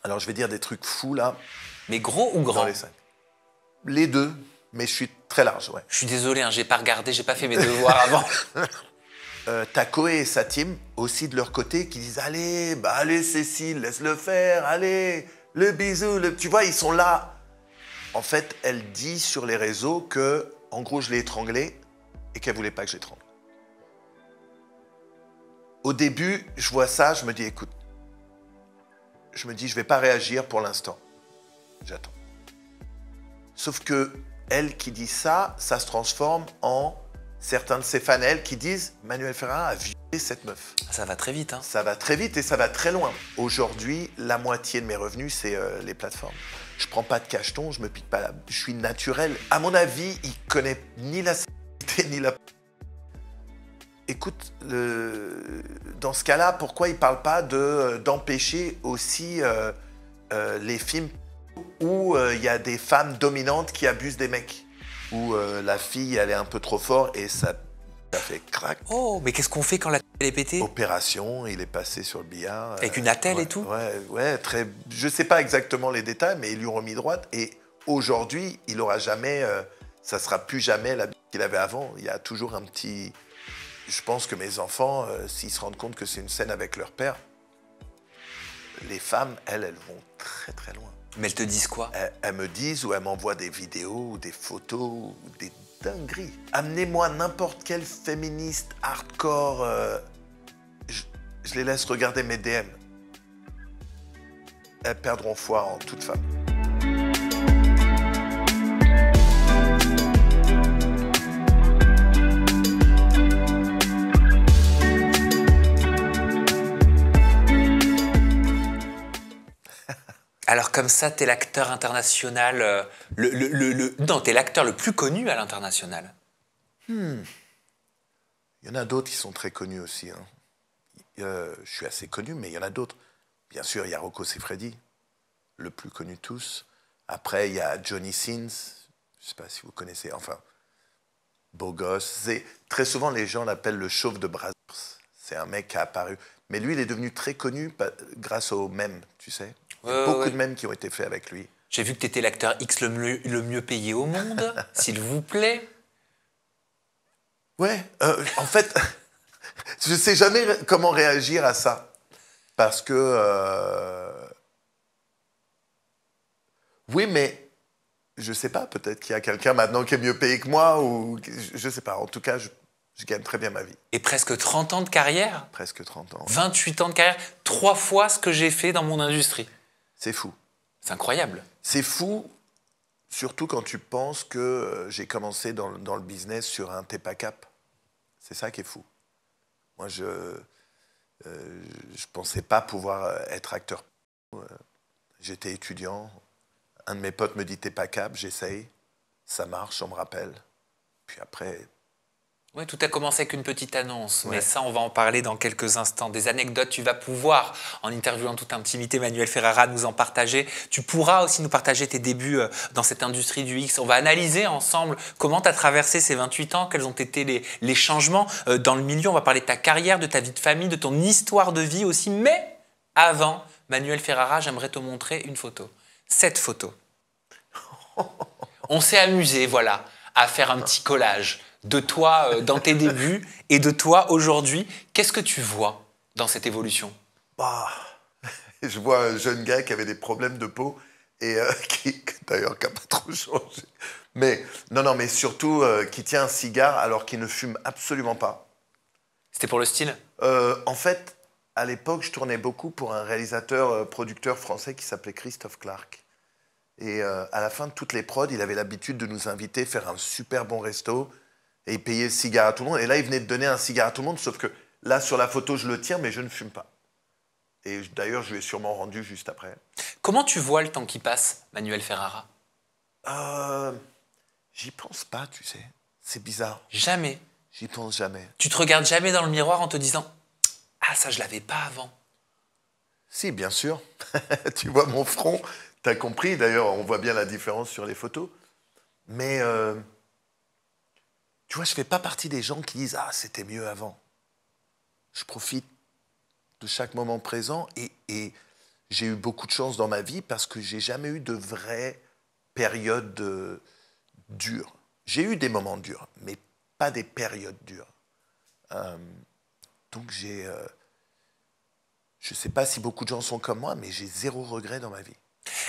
Alors, je vais dire des trucs fous, là, Mais gros ou dans grand? les 5. Les deux, mais je suis très large, ouais. Je suis désolé, hein, j'ai pas regardé, j'ai pas fait mes devoirs avant. T'as Koé et sa team, aussi de leur côté, qui disent « Allez, bah allez Cécile, laisse-le faire, allez, le bisou, Tu vois, ils sont là. En fait, elle dit sur les réseaux que, en gros, je l'ai étranglée et qu'elle voulait pas que j'étrangle. Au début, je vois ça, je me dis « Écoute, je me dis, je vais pas réagir pour l'instant. J'attends. » Sauf que elle qui dit ça, ça se transforme en certains de ses fans, elle, qui disent « Manuel Ferrara a violé cette meuf. » Ça va très vite, hein. Ça va très vite et ça va très loin. Aujourd'hui, la moitié de mes revenus, c'est les plateformes. Je prends pas de cacheton, je me pique pas je suis naturel. À mon avis, il connaît ni la sexualité, ni la... Écoute, dans ce cas-là, pourquoi il parle pas d'empêcher aussi les films où il y a des femmes dominantes qui abusent des mecs, où la fille, elle est un peu trop fort et ça fait crac. Oh, mais qu'est-ce qu'on fait quand la elle est pétée? Opération, il est passé sur le billard. Avec une attelle ouais, et tout? Ouais, très... Je sais pas exactement les détails, mais ils lui ont remis droite. Et aujourd'hui, il aura jamais... ça sera plus jamais la bille qu'il avait avant. Il y a toujours un petit... Je pense que mes enfants, s'ils se rendent compte que c'est une scène avec leur père, les femmes, elles vont très très loin. Mais elles te disent quoi? Elles me disent ou elles m'envoient des vidéos ou des photos ou des dingueries. Amenez-moi n'importe quel féministe hardcore, je les laisse regarder mes DM. Elles perdront foi en toute femme. Alors comme ça, t'es l'acteur international, non, t'es l'acteur le plus connu à l'international. Il y en a d'autres qui sont très connus aussi. Hein. Je suis assez connu, mais il y en a d'autres. Bien sûr, il y a Rocco Siffredi, le plus connu de tous. Après, il y a Johnny Sins, je ne sais pas si vous connaissez, enfin, beau gosse. Très souvent, les gens l'appellent le chauve de Brazzers. C'est un mec qui a apparu. Mais lui, il est devenu très connu grâce aux mèmes, tu sais. Il y a beaucoup de mèmes qui ont été faits avec lui. J'ai vu que t'étais l'acteur X le mieux payé au monde, s'il vous plaît. Ouais, en fait, je ne sais jamais comment réagir à ça. Parce que... Oui, mais je ne sais pas, peut-être qu'il y a quelqu'un maintenant qui est mieux payé que moi, ou je ne sais pas. En tout cas, je gagne très bien ma vie. Et presque 30 ans de carrière? Presque 30 ans. 28 ans de carrière, 3 fois ce que j'ai fait dans mon industrie. C'est fou. C'est incroyable. C'est fou, surtout quand tu penses que j'ai commencé dans le business sur un TEPA Cap. C'est ça qui est fou. Moi, je pensais pas pouvoir être acteur. J'étais étudiant. Un de mes potes me dit « TEPA Cap », j'essaye. Ça marche, on me rappelle. Puis après... Oui, tout a commencé avec une petite annonce, Ouais. mais ça, on va en parler dans quelques instants. Des anecdotes, tu vas pouvoir, en interviewant toute intimité, Manuel Ferrara, nous en partager. Tu pourras aussi nous partager tes débuts dans cette industrie du X. On va analyser ensemble comment tu as traversé ces 28 ans, quels ont été les changements dans le milieu. On va parler de ta carrière, de ta vie de famille, de ton histoire de vie aussi. Mais avant, Manuel Ferrara, j'aimerais te montrer une photo. Cette photo. On s'est amusé, voilà, à faire un petit collage de toi dans tes débuts et de toi aujourd'hui. Qu'est-ce que tu vois dans cette évolution? Bah, je vois un jeune gars qui avait des problèmes de peau et d'ailleurs qui n'a pas trop changé. Mais non, mais surtout qui tient un cigare alors qu'il ne fume absolument pas. C'était pour le style? En fait, à l'époque, je tournais beaucoup pour un réalisateur, producteur français qui s'appelait Christophe Clark. Et à la fin de toutes les prods, il avait l'habitude de nous inviter faire un super bon resto et il payait le cigare à tout le monde. Et là, il venait de donner un cigare à tout le monde, sauf que là, sur la photo, je le tiens, mais je ne fume pas. Et d'ailleurs, je lui ai sûrement rendu juste après. Comment tu vois le temps qui passe, Manuel Ferrara? J'y pense pas, tu sais. C'est bizarre. Jamais. J'y pense jamais. Tu te regardes jamais dans le miroir en te disant « Ah, ça, je l'avais pas avant ». Si, bien sûr. Tu vois mon front. T'as compris, d'ailleurs, on voit bien la différence sur les photos. Mais, tu vois, je fais pas partie des gens qui disent « Ah, c'était mieux avant ». Je profite de chaque moment présent et j'ai eu beaucoup de chance dans ma vie parce que j'ai jamais eu de vraie période dure. J'ai eu des moments durs, mais pas des périodes dures. Euh, donc je sais pas si beaucoup de gens sont comme moi, mais j'ai zéro regret dans ma vie.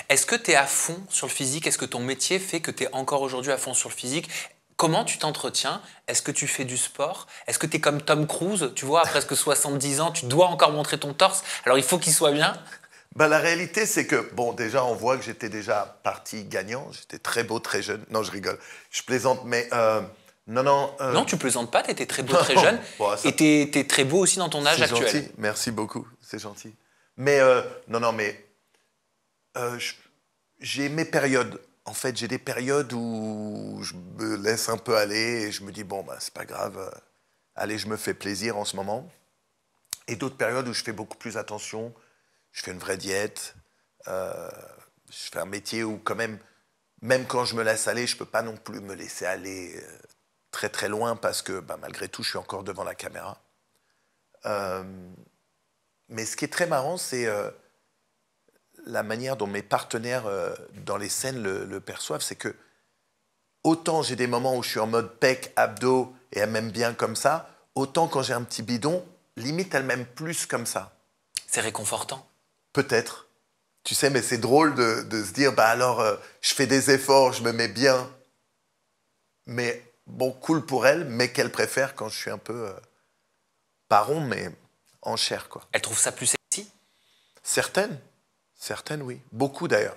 Est-ce que tu es à fond sur le physique? Est-ce que ton métier fait que tu es encore aujourd'hui à fond sur le physique? Comment tu t'entretiens? Est-ce que tu fais du sport? Est-ce que tu es comme Tom Cruise? Tu vois, à presque 70 ans, tu dois encore montrer ton torse. Alors il faut qu'il soit bien. Ben, la réalité, c'est que, bon, déjà, on voit que j'étais déjà parti gagnant. J'étais très beau, très jeune. Non, je rigole. Je plaisante, mais non, non. Non, tu plaisantes pas, tu étais très beau, Non, très jeune. bon, ça, Et tu es très beau aussi dans ton âge c'est actuel. gentil. Merci beaucoup. C'est gentil. Mais non, non, mais euh, je- j'ai mes périodes. En fait, j'ai des périodes où je me laisse un peu aller et je me dis, bon, ben, c'est pas grave. Allez, je me fais plaisir en ce moment. Et d'autres périodes où je fais beaucoup plus attention. Je fais une vraie diète. euh, je fais un métier où, quand même quand je me laisse aller, je peux pas non plus me laisser aller très très loin parce que, ben, malgré tout, je suis encore devant la caméra. Euh, mais ce qui est très marrant, c'est la manière dont mes partenaires dans les scènes le perçoivent. C'est que autant j'ai des moments où je suis en mode pec, abdos et elle m'aime bien comme ça, autant quand j'ai un petit bidon, limite elle m'aime plus comme ça. C'est réconfortant. Peut-être. Tu sais, mais c'est drôle de se dire, bah alors, je fais des efforts, je me mets bien. Mais bon, cool pour elle, mais qu'elle préfère quand je suis un peu, pas rond, mais en chair, quoi. Elle trouve ça plus sexy? Certaines, certaines, oui. Beaucoup d'ailleurs.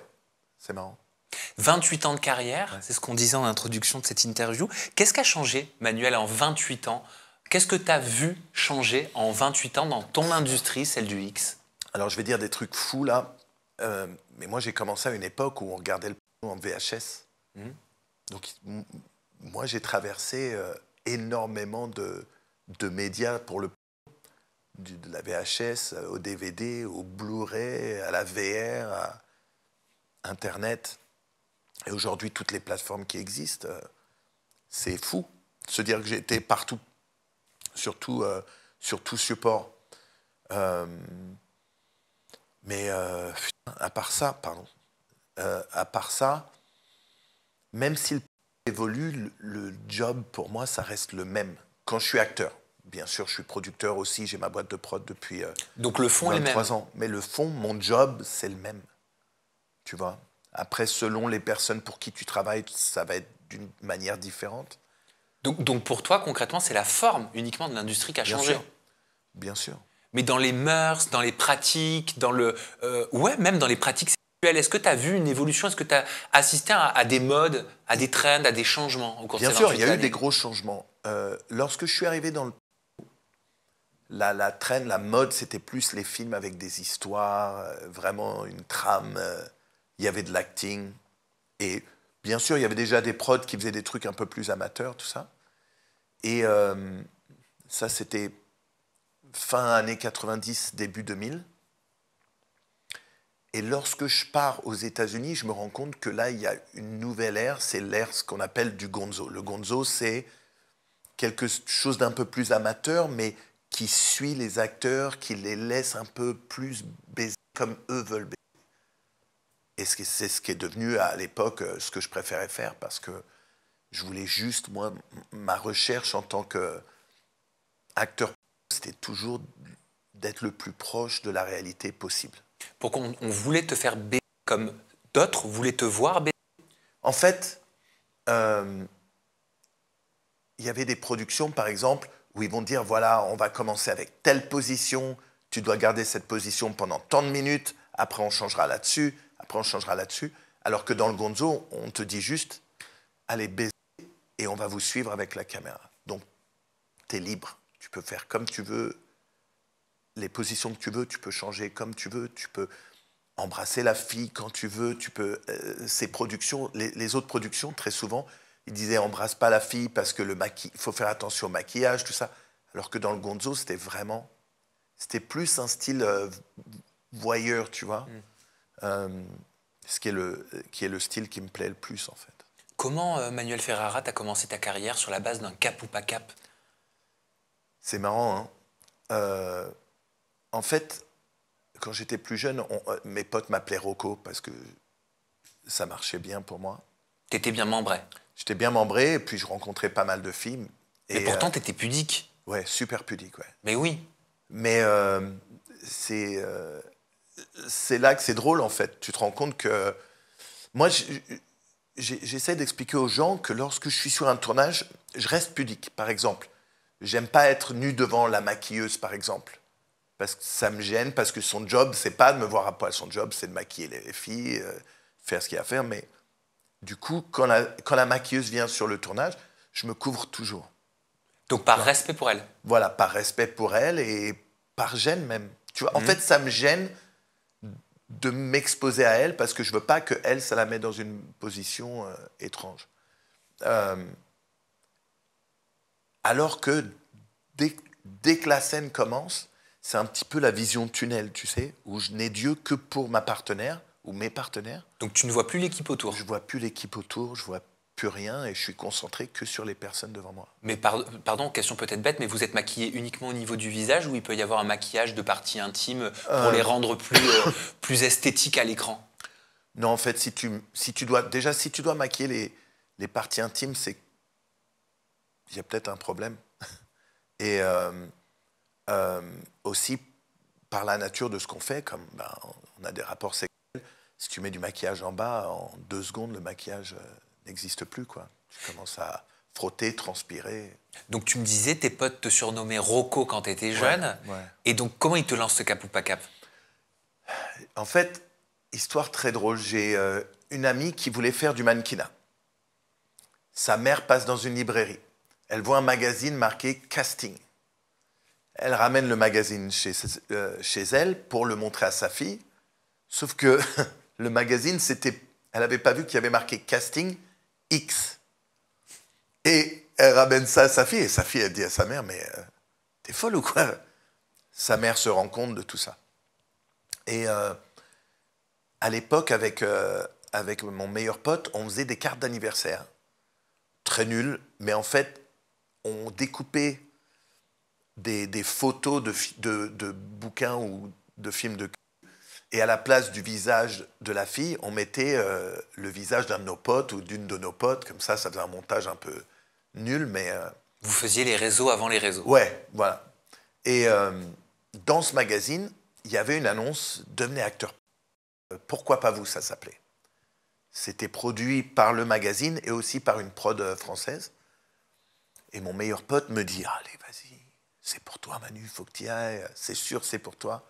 C'est marrant. 28 ans de carrière, Ouais. c'est ce qu'on disait en introduction de cette interview. Qu'est-ce qui a changé, Manuel, en 28 ans? Qu'est-ce que tu as vu changer en 28 ans dans ton industrie, celle du X? Alors, je vais dire des trucs fous, là. Mais moi, j'ai commencé à une époque où on regardait le porno en VHS. Mhm. Donc, moi, j'ai traversé énormément de médias pour le de la VHS au DVD, au Blu-ray, à la VR, à Internet. Et aujourd'hui, toutes les plateformes qui existent, c'est fou. Se dire que j'ai été partout, surtout sur tout support. Euh, mais à part ça, pardon, à part ça, même s'il évolue, le job pour moi, ça reste le même. Quand je suis acteur, bien sûr, je suis producteur aussi, j'ai ma boîte de prod depuis Donc le fond est le même. 23 ans. Mais le fond, mon job, c'est le même. Tu vois. Après, selon les personnes pour qui tu travailles, ça va être d'une manière différente. Donc pour toi, concrètement, c'est la forme uniquement de l'industrie qui a Bien changé. sûr. Bien sûr. Mais dans les mœurs, dans les pratiques, ouais, même dans les pratiques sexuelles, est-ce que tu as vu une évolution? Est-ce que tu as assisté à des modes, à des trends, à des changements au cours de Bien ces sûr, 28 il y a eu années? des gros changements. Lorsque je suis arrivé dans le... La trend, la mode, c'était plus les films avec des histoires, vraiment une trame. Il y avait de l'acting. Et bien sûr, il y avait déjà des prods qui faisaient des trucs un peu plus amateurs, tout ça. Et ça, c'était fin années 90, début 2000. Et lorsque je pars aux États-Unis, je me rends compte que là, il y a une nouvelle ère, c'est l'ère ce qu'on appelle du gonzo. Le gonzo, c'est quelque chose d'un peu plus amateur, mais qui suit les acteurs, qui les laisse un peu plus baiser comme eux veulent baiser. Et c'est ce qui est devenu à l'époque ce que je préférais faire, parce que je voulais juste, moi, ma recherche en tant qu'acteur, c'était toujours d'être le plus proche de la réalité possible. Pour qu'on voulait te faire baiser comme d'autres voulaient te voir baiser? En fait, il y avait des productions, par exemple, où ils vont dire, voilà, on va commencer avec telle position, tu dois garder cette position pendant tant de minutes, après on changera là-dessus, après on changera là-dessus. Alors que dans le gonzo, on te dit juste, allez baiser et on va vous suivre avec la caméra. Donc, tu es libre, tu peux faire comme tu veux, les positions que tu veux, tu peux changer comme tu veux, tu peux embrasser la fille quand tu veux, tu peux... ces productions, les autres productions, très souvent, ils disaient embrasse pas la fille parce que il faut faire attention au maquillage, tout ça. Alors que dans le gonzo, c'était vraiment... C'était plus un style voyeur, tu vois. Ce qui est le style qui me plaît le plus, en fait. Comment, Manuel Ferrara, tu as commencé ta carrière sur la base d'un cap ou pas cap? C'est marrant, hein. En fait, quand j'étais plus jeune, mes potes m'appelaient Rocco parce que ça marchait bien pour moi. T'étais bien membré. J'étais bien membré et puis je rencontrais pas mal de filles. Et pourtant, t'étais pudique. Ouais, super pudique, ouais. Mais oui. Mais c'est là que c'est drôle, en fait. Tu te rends compte que... Moi, j'essaie d'expliquer aux gens que lorsque je suis sur un tournage, je reste pudique, par exemple. J'aime pas être nu devant la maquilleuse, par exemple. Parce que ça me gêne, parce que son job, c'est pas de me voir à poil. Son job, c'est de maquiller les filles, faire ce qu'il y a à faire. Mais du coup, quand la maquilleuse vient sur le tournage, je me couvre toujours. Donc par respect pour elle. Voilà, par respect pour elle et par gêne même. Tu vois, en fait, ça me gêne de m'exposer à elle parce que je veux pas que elle, ça la met dans une position étrange. Alors que dès que la scène commence, c'est un petit peu la vision tunnel, tu sais, où je n'ai Dieu que pour ma partenaire ou mes partenaires. Donc tu ne vois plus l'équipe autour. Je vois plus l'équipe autour, je vois plus rien et je suis concentré que sur les personnes devant moi. Mais pardon, question peut-être bête, mais vous êtes maquillé uniquement au niveau du visage ou il peut y avoir un maquillage de parties intimes pour les rendre plus esthétiques à l'écran? Non, en fait, si tu dois maquiller les parties intimes, c'est qu'il y a peut-être un problème. Et aussi, par la nature de ce qu'on fait, comme on a des rapports sexuels, si tu mets du maquillage en bas, en 2 secondes, le maquillage n'existe plus, quoi. Tu commences à frotter, transpirer. Donc tu me disais, tes potes te surnommaient Rocco quand tu étais jeune. Ouais. Et donc comment ils te lancent ce cap ou pas cap? En fait, histoire très drôle, j'ai une amie qui voulait faire du mannequinat. Sa mère passe dans une librairie. Elle voit un magazine marqué « Casting ». Elle ramène le magazine chez elle pour le montrer à sa fille. Sauf que le magazine, elle n'avait pas vu qu'il y avait marqué « Casting X ». Et elle ramène ça à sa fille. Et sa fille, elle dit à sa mère « Mais t'es folle ou quoi ?» Sa mère se rend compte de tout ça. Et à l'époque, avec mon meilleur pote, on faisait des cartes d'anniversaire. Très nulles, mais en fait, on découpait des photos de bouquins ou de films de cul. Et à la place du visage de la fille, on mettait le visage d'un de nos potes ou d'une de nos potes. Comme ça faisait un montage un peu nul, mais... Vous faisiez les réseaux avant les réseaux. Ouais, voilà. Et dans ce magazine, il y avait une annonce « Devenez acteur ». Pourquoi pas vous, ça s'appelait. C'était produit par le magazine et aussi par une prod française. Et mon meilleur pote me dit « Allez, vas-y, c'est pour toi, Manu, il faut que tu y ailles. C'est sûr, c'est pour toi. »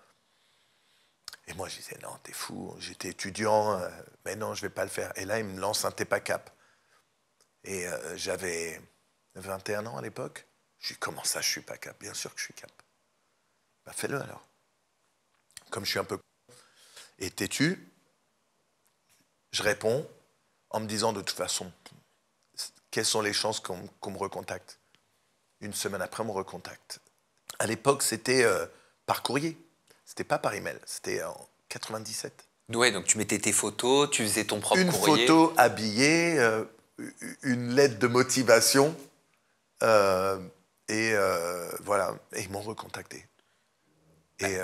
Et moi, je disais « Non, t'es fou, j'étais étudiant, mais non, je vais pas le faire. » Et là, il me lance un T'es pas cap. Et j'avais 21 ans à l'époque. Je lui dis « Comment ça, je suis pas cap? Bien sûr que je suis cap. » Bah, fais-le alors. Comme je suis un peu et têtu, je réponds en me disant de toute façon, quelles sont les chances qu'on me recontacte? Une semaine après, on me recontacte. À l'époque, c'était par courrier. C'était pas par email. C'était en 97. Ouais, donc tu mettais tes photos, tu faisais ton propre courrier. Une photo habillée, une lettre de motivation. Voilà. Et ils m'ont recontacté. Et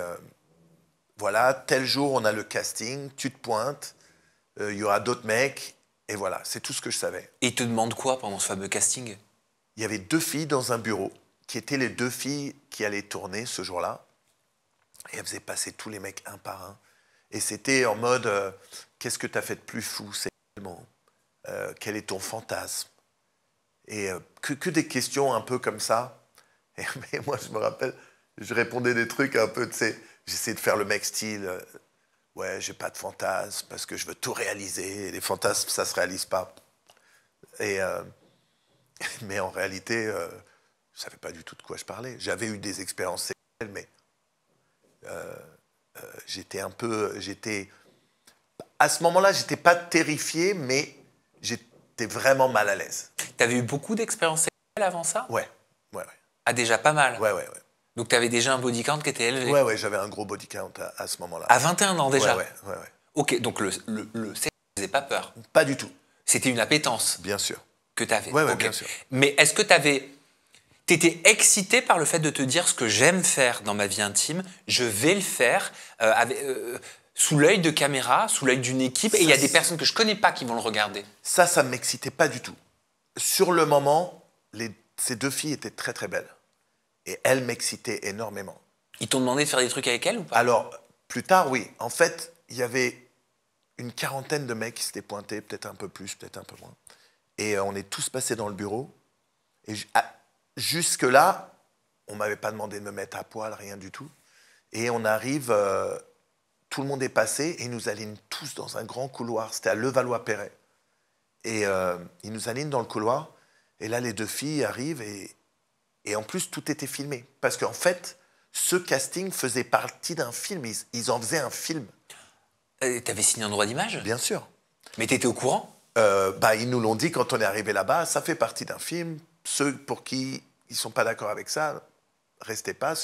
voilà, tel jour, on a le casting, tu te pointes, il y aura d'autres mecs, et voilà, c'est tout ce que je savais. Et ils te demandent quoi pendant ce fameux casting? Il y avait 2 filles dans un bureau, qui étaient les 2 filles qui allaient tourner ce jour-là, et elles faisaient passer tous les mecs un par un. Et c'était en mode, qu'est-ce que tu as fait de plus fou sexuellement? Quel est ton fantasme? Et que des questions un peu comme ça. Mais moi, je me rappelle, je répondais des trucs un peu, tu sais, j'essayais de faire le mec style, ouais, j'ai pas de fantasme parce que je veux tout réaliser. Et les fantasmes, ça se réalise pas. Et, mais en réalité, je savais pas du tout de quoi je parlais. J'avais eu des expériences sexuelles, mais à ce moment-là, j'étais pas terrifié, mais j'étais vraiment mal à l'aise. T'avais eu beaucoup d'expériences sexuelles avant ça? Ouais. Ah, déjà pas mal. Ouais. Donc t'avais déjà un body count qui était élevé? Ouais, j'avais un gros body count à ce moment-là. À 21 ans déjà? Ouais. Ok, donc le sexe ne faisait pas peur? Pas du tout. C'était une appétence? Bien sûr. Que t'avais? Ouais, okay. bien sûr. Mais est-ce que t'avais... T'étais excité par le fait de te dire ce que j'aime faire dans ma vie intime, je vais le faire sous l'œil de caméra, sous l'œil d'une équipe, et il y a des personnes que je connais pas qui vont le regarder. Ça ne m'excitait pas du tout. Sur le moment, ces 2 filles étaient très très belles. Et elles m'excitaient énormément. Ils t'ont demandé de faire des trucs avec elles ou pas? Alors, plus tard, oui. En fait, il y avait une 40aine de mecs qui s'étaient pointés, peut-être un peu plus, peut-être un peu moins. Et on est tous passés dans le bureau. Et jusque-là, on ne m'avait pas demandé de me mettre à poil, rien du tout. Et on arrive, tout le monde est passé et ils nous alignent tous dans un grand couloir. C'était à Levallois-Perret. Et ils nous alignent dans le couloir. Et là, les 2 filles arrivent et en plus, tout était filmé. Parce qu'en fait, ce casting faisait partie d'un film. Ils en faisaient un film. T'avais signé un droit d'image? Bien sûr. Mais t'étais au courant? Ils nous l'ont dit quand on est arrivé là-bas. Ça fait partie d'un film. Ceux pour qui ils ne sont pas d'accord avec ça, restez pas.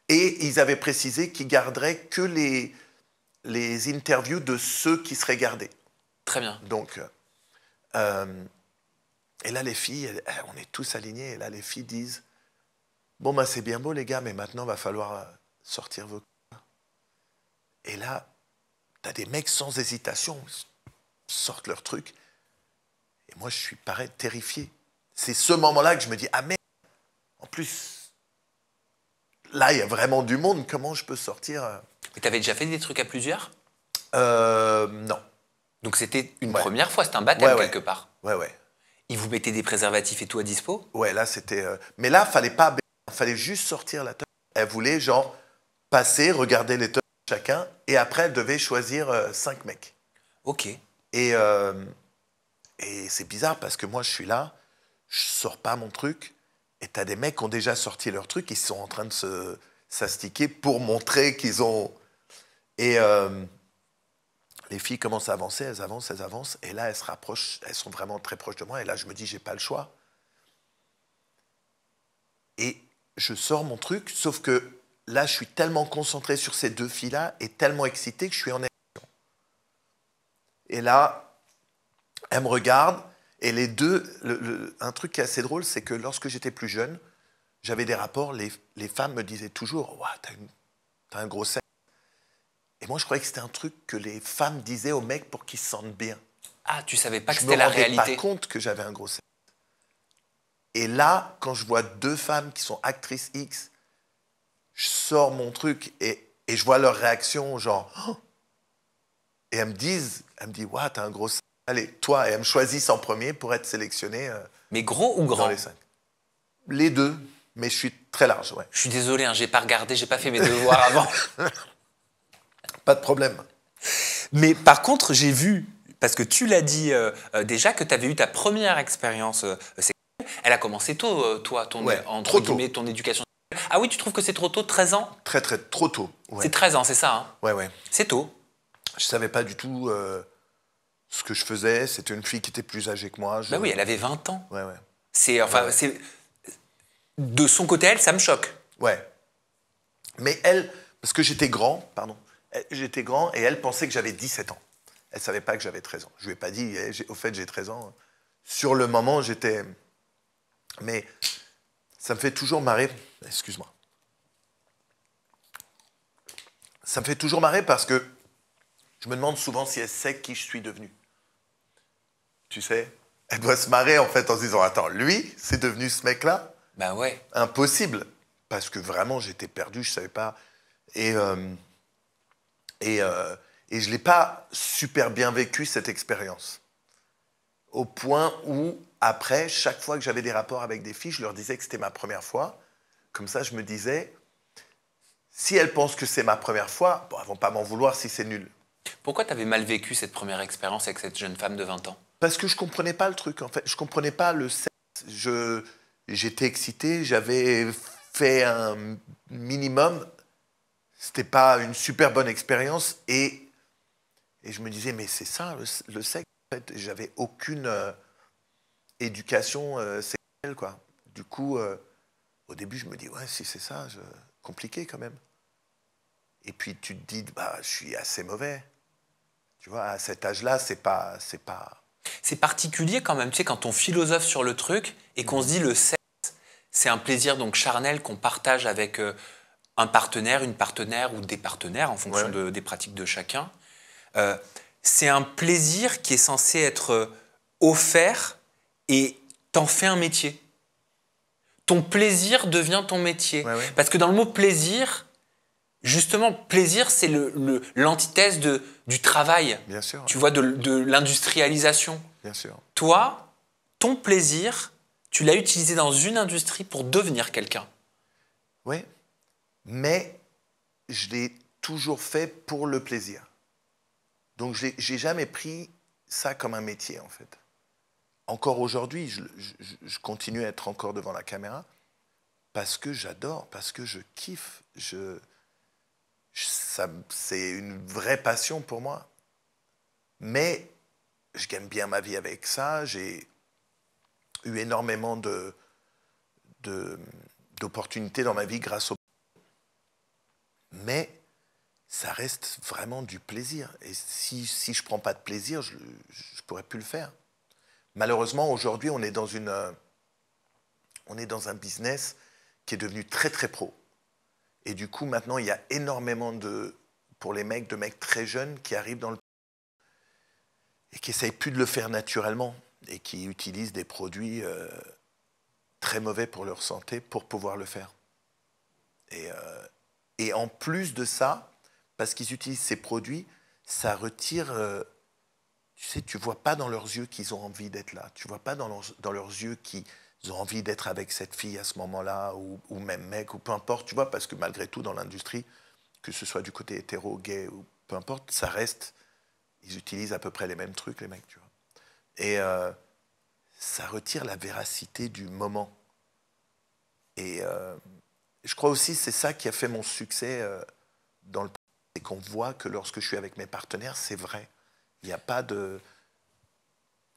Et ils avaient précisé qu'ils garderaient que les interviews de ceux qui seraient gardés. Très bien. Donc, et là, les filles, on est tous alignés. Et là, les filles disent, bon, ben, c'est bien beau, les gars, mais maintenant, il va falloir sortir vos... Et là, tu as des mecs sans hésitation, sortent leur truc. Et moi, je suis pareil, terrifié. C'est ce moment-là que je me dis, ah merde, en plus, là, il y a vraiment du monde, comment je peux sortir Mais t'avais déjà fait des trucs à plusieurs? Non. Donc c'était une première fois, c'était un baptême quelque part. Ouais. Ils vous mettaient des préservatifs et tout à dispo? Ouais, là, c'était... Mais là, fallait juste sortir la teuf. Elle voulait, genre, passer, regarder les teufs chacun, et après, elle devait choisir 5 mecs. Ok. Et c'est bizarre, parce que moi, je suis là, je sors pas mon truc, et t'as des mecs qui ont déjà sorti leur truc, ils sont en train de s'astiquer pour montrer qu'ils ont... Et les filles commencent à avancer, elles avancent, et là, elles se rapprochent, elles sont vraiment très proches de moi, et là, je me dis, j'ai pas le choix. Et je sors mon truc, sauf que là, je suis tellement concentré sur ces 2 filles-là, et tellement excité que je suis en érection. Et là, elles me regardent, et les deux, un truc qui est assez drôle, c'est que lorsque j'étais plus jeune, j'avais des rapports, les femmes me disaient toujours, ouah, t'as un gros sexe. Et moi, je croyais que c'était un truc que les femmes disaient aux mecs pour qu'ils se sentent bien. Ah, tu savais pas que c'était la réalité? Je me rendais pas compte que j'avais un gros sexe. Et là, quand je vois 2 femmes qui sont actrices X, je sors mon truc et je vois leur réaction, genre... Oh, et elles me disent, ouah, t'as un gros sexe. Allez, toi, et elles me choisissent en premier pour être sélectionné. Mais gros ou grand? Dans les 5. Les 2, mais je suis très large, ouais. Je suis désolé, hein, j'ai pas regardé, j'ai pas fait mes devoirs avant. Pas de problème. Mais par contre, j'ai vu, parce que tu l'as dit déjà, que tu avais eu ta première expérience sexuelle. Elle a commencé tôt, toi, entre guillemets, ton éducation. Ah oui, tu trouves que c'est trop tôt, 13 ans? Trop tôt. Ouais. C'est 13 ans, c'est ça, hein? Ouais. C'est tôt. Je savais pas du tout ce que je faisais. C'était une fille qui était plus âgée que moi. Bah oui, elle avait 20 ans. Ouais. C'est, de son côté, elle, ça me choque. Ouais. Mais elle, parce que j'étais grand et elle pensait que j'avais 17 ans. Elle savait pas que j'avais 13 ans. Je lui ai pas dit, au fait, j'ai 13 ans. Sur le moment, j'étais... Mais ça me fait toujours marrer... Excuse-moi. Ça me fait toujours marrer parce que je me demande souvent si elle sait qui je suis devenu. Tu sais, elle doit se marrer en fait en se disant, attends, lui, c'est devenu ce mec-là? Bah ouais. Impossible. Parce que vraiment, j'étais perdu, je savais pas. Et je l'ai pas super bien vécu, cette expérience. Au point où, après, chaque fois que j'avais des rapports avec des filles, je leur disais que c'était ma première fois. Comme ça, je me disais, si elles pensent que c'est ma première fois, bon, elles vont pas m'en vouloir si c'est nul. Pourquoi tu avais mal vécu cette première expérience avec cette jeune femme de 20 ans? Parce que je comprenais pas le truc, en fait. Je comprenais pas le sexe. J'étais excité, j'avais fait un minimum. C'était pas une super bonne expérience. Et je me disais, mais c'est ça, le sexe. En fait, j'avais aucune éducation sexuelle, quoi. Du coup, au début, je me dis, ouais, si c'est ça, compliqué quand même. Et puis tu te dis, bah, je suis assez mauvais. Tu vois, à cet âge-là, c'est pas... C'est particulier quand même, tu sais, quand on philosophe sur le truc et qu'on se dit le sexe, c'est un plaisir donc charnel qu'on partage avec un partenaire, une partenaire ou des partenaires en fonction des pratiques de chacun. C'est un plaisir qui est censé être offert et t'en fais un métier. Ton plaisir devient ton métier. Parce que dans le mot plaisir, justement, plaisir, c'est l'antithèse du travail. Bien sûr. Tu vois, de l'industrialisation. Bien sûr. Toi, ton plaisir, tu l'as utilisé dans une industrie pour devenir quelqu'un. Oui, mais je l'ai toujours fait pour le plaisir. Donc, je n'ai jamais pris ça comme un métier, en fait. Encore aujourd'hui, je continue à être encore devant la caméra parce que j'adore, parce que je kiffe. C'est une vraie passion pour moi. Mais je gagne bien ma vie avec ça. J'ai eu énormément d'opportunités dans ma vie grâce au... Mais ça reste vraiment du plaisir. Et si je ne prends pas de plaisir, je ne pourrais plus le faire. Malheureusement, aujourd'hui, on est dans un business qui est devenu très, très pro. Et du coup, maintenant, il y a énormément pour les mecs, de mecs très jeunes qui arrivent dans le... et qui n'essayent plus de le faire naturellement et qui utilisent des produits très mauvais pour leur santé pour pouvoir le faire. Et en plus de ça, parce qu'ils utilisent ces produits, ça retire... tu sais, tu ne vois pas dans leurs yeux qu'ils ont envie d'être là. Tu ne vois pas dans leurs yeux qu'ils ont envie d'être avec cette fille à ce moment-là, ou même mec, ou peu importe, tu vois, parce que malgré tout, dans l'industrie, que ce soit du côté hétéro, gay, ou peu importe, ça reste... Ils utilisent à peu près les mêmes trucs, les mecs, tu vois. Et ça retire la véracité du moment. Et je crois aussi que c'est ça qui a fait mon succès dans le... C'est qu'on voit que lorsque je suis avec mes partenaires, c'est vrai. Il n'y a pas de...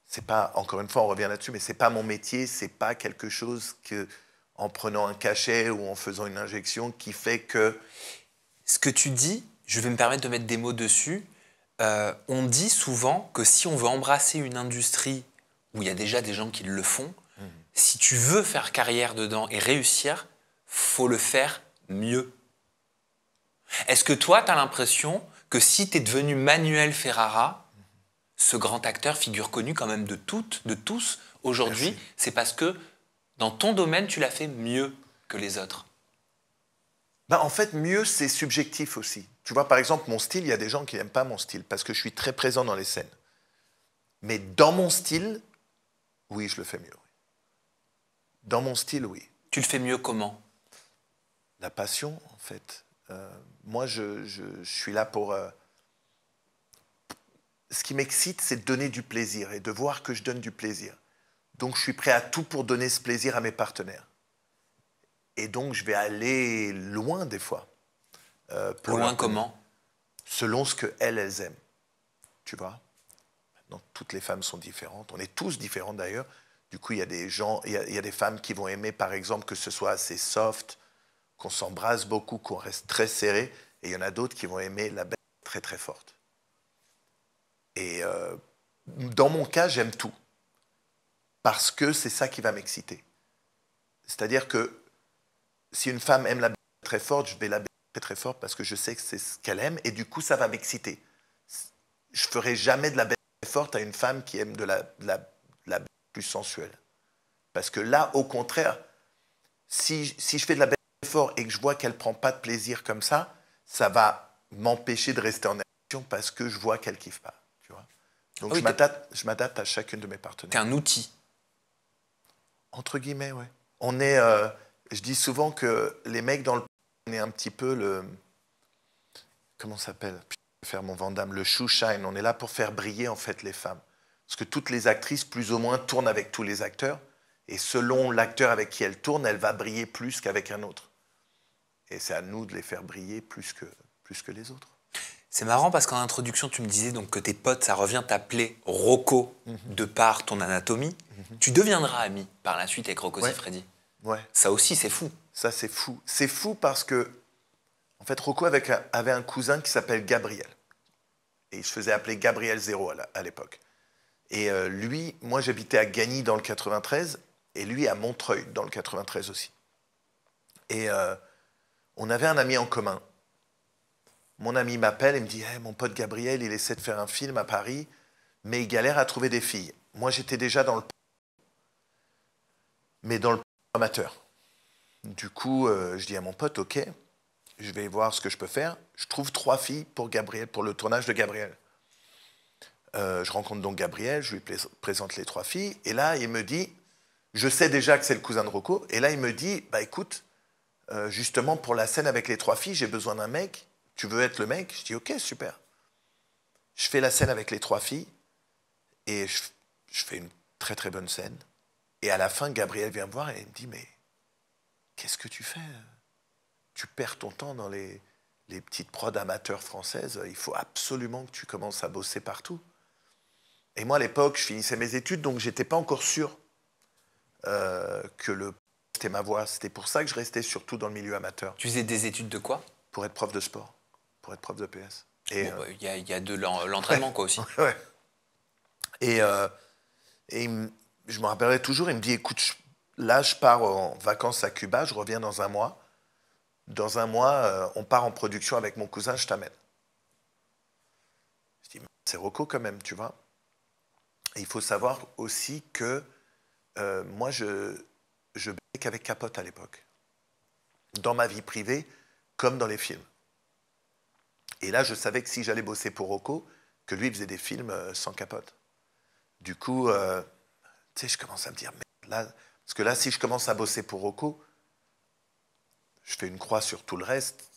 C'est pas, encore une fois, on revient là-dessus, mais c'est pas mon métier, c'est pas quelque chose que, en prenant un cachet ou en faisant une injection, qui fait que... Ce que tu dis, je vais me permettre de mettre des mots dessus. On dit souvent que si on veut embrasser une industrie où il y a déjà des gens qui le font, si tu veux faire carrière dedans et réussir, faut le faire mieux. Est-ce que toi, tu as l'impression que si tu es devenu Manuel Ferrara, ce grand acteur, figure connue quand même de tous, aujourd'hui, c'est parce que dans ton domaine, tu l'as fait mieux que les autres? Ben, en fait, mieux, c'est subjectif aussi. Tu vois, par exemple, mon style, il y a des gens qui n'aiment pas mon style parce que je suis très présent dans les scènes. Mais dans mon style, oui, je le fais mieux. Oui. Dans mon style, oui. Tu le fais mieux comment? La passion, en fait. Moi, je suis là pour... Ce qui m'excite, c'est de donner du plaisir et de voir que je donne du plaisir. Donc, je suis prêt à tout pour donner ce plaisir à mes partenaires. Et donc, je vais aller loin des fois. Loin comment? Selon ce qu'elles aiment. Tu vois? Maintenant, toutes les femmes sont différentes. On est tous différents d'ailleurs. Du coup, il y a des gens, il y a des femmes qui vont aimer, par exemple, que ce soit assez soft, qu'on s'embrasse beaucoup, qu'on reste très serré. Et il y en a d'autres qui vont aimer la bête très, très forte. Et dans mon cas, j'aime tout. Parce que c'est ça qui va m'exciter. C'est-à-dire que si une femme aime la bête très forte, je vais la bête très, très forte parce que je sais que c'est ce qu'elle aime. Et du coup, ça va m'exciter. Je ne ferai jamais de la bête très forte à une femme qui aime de la bête plus sensuelle. Parce que là, au contraire, si je fais de la bête très forte et que je vois qu'elle ne prend pas de plaisir comme ça va m'empêcher de rester en action parce que je vois qu'elle ne kiffe pas. Tu vois. Donc oui, je m'adapte à chacune de mes partenaires. Tu es un outil. Entre guillemets, oui. On est, je dis souvent que les mecs dans le... On est un petit peu le... Comment ça s'appelle? Je vais faire mon Van Damme, le shoe shine. On est là pour faire briller en fait les femmes. Parce que toutes les actrices, plus ou moins, tournent avec tous les acteurs. Et selon l'acteur avec qui elle tourne, elle va briller plus qu'avec un autre. Et c'est à nous de les faire briller plus que les autres. C'est marrant parce qu'en introduction, tu me disais donc que tes potes, ça revient t'appeler Rocco de par ton anatomie. Tu deviendras ami par la suite avec Rocco Siffredi. Ouais. Ça aussi, c'est fou. Ça, c'est fou. C'est fou parce que, en fait, Rocco avait un cousin qui s'appelle Gabriel. Et il se faisait appeler Gabriel Zéro à l'époque. Et lui, moi, j'habitais à Gagny dans le 93. et lui à Montreuil, dans le 93 aussi. Et on avait un ami en commun. Mon ami m'appelle et me dit hey, « Mon pote Gabriel, il essaie de faire un film à Paris, mais il galère à trouver des filles. » Moi, j'étais déjà dans le... mais dans le amateur. Du coup, je dis à mon pote « Ok, je vais voir ce que je peux faire. » Je trouve 3 filles pour Gabriel, pour le tournage de Gabriel. Je rencontre donc Gabriel, je lui présente les 3 filles, et là, il me dit, je sais déjà que c'est le cousin de Rocco, et là, il me dit, bah écoute, justement, pour la scène avec les 3 filles, j'ai besoin d'un mec, tu veux être le mec? Je dis, ok, super. Je fais la scène avec les 3 filles, et je fais une très très bonne scène, et à la fin, Gabriel vient me voir, et il me dit, mais qu'est-ce que tu fais? Tu perds ton temps dans les petites prods amateurs françaises, il faut absolument que tu commences à bosser partout. Et moi, à l'époque, je finissais mes études, donc je n'étais pas encore sûr que c'était ma voie. C'était pour ça que je restais surtout dans le milieu amateur. Tu faisais des études de quoi? Pour être prof de sport, pour être prof de PS. Il bon, y a de l'entraînement, quoi, aussi. Ouais. Et je me rappellerai toujours, il me dit, écoute, là, je pars en vacances à Cuba, je reviens dans un mois. Dans un mois, on part en production avec mon cousin, je t'amène. Je dis, c'est Rocco quand même, tu vois. Et il faut savoir aussi que moi, je baisais qu'avec Capote à l'époque. Dans ma vie privée, comme dans les films. Et là, je savais que si j'allais bosser pour Rocco, que lui faisait des films sans Capote. Du coup, tu sais, je commence à me dire, merde, là, parce que là, si je commence à bosser pour Rocco, je fais une croix sur tout le reste,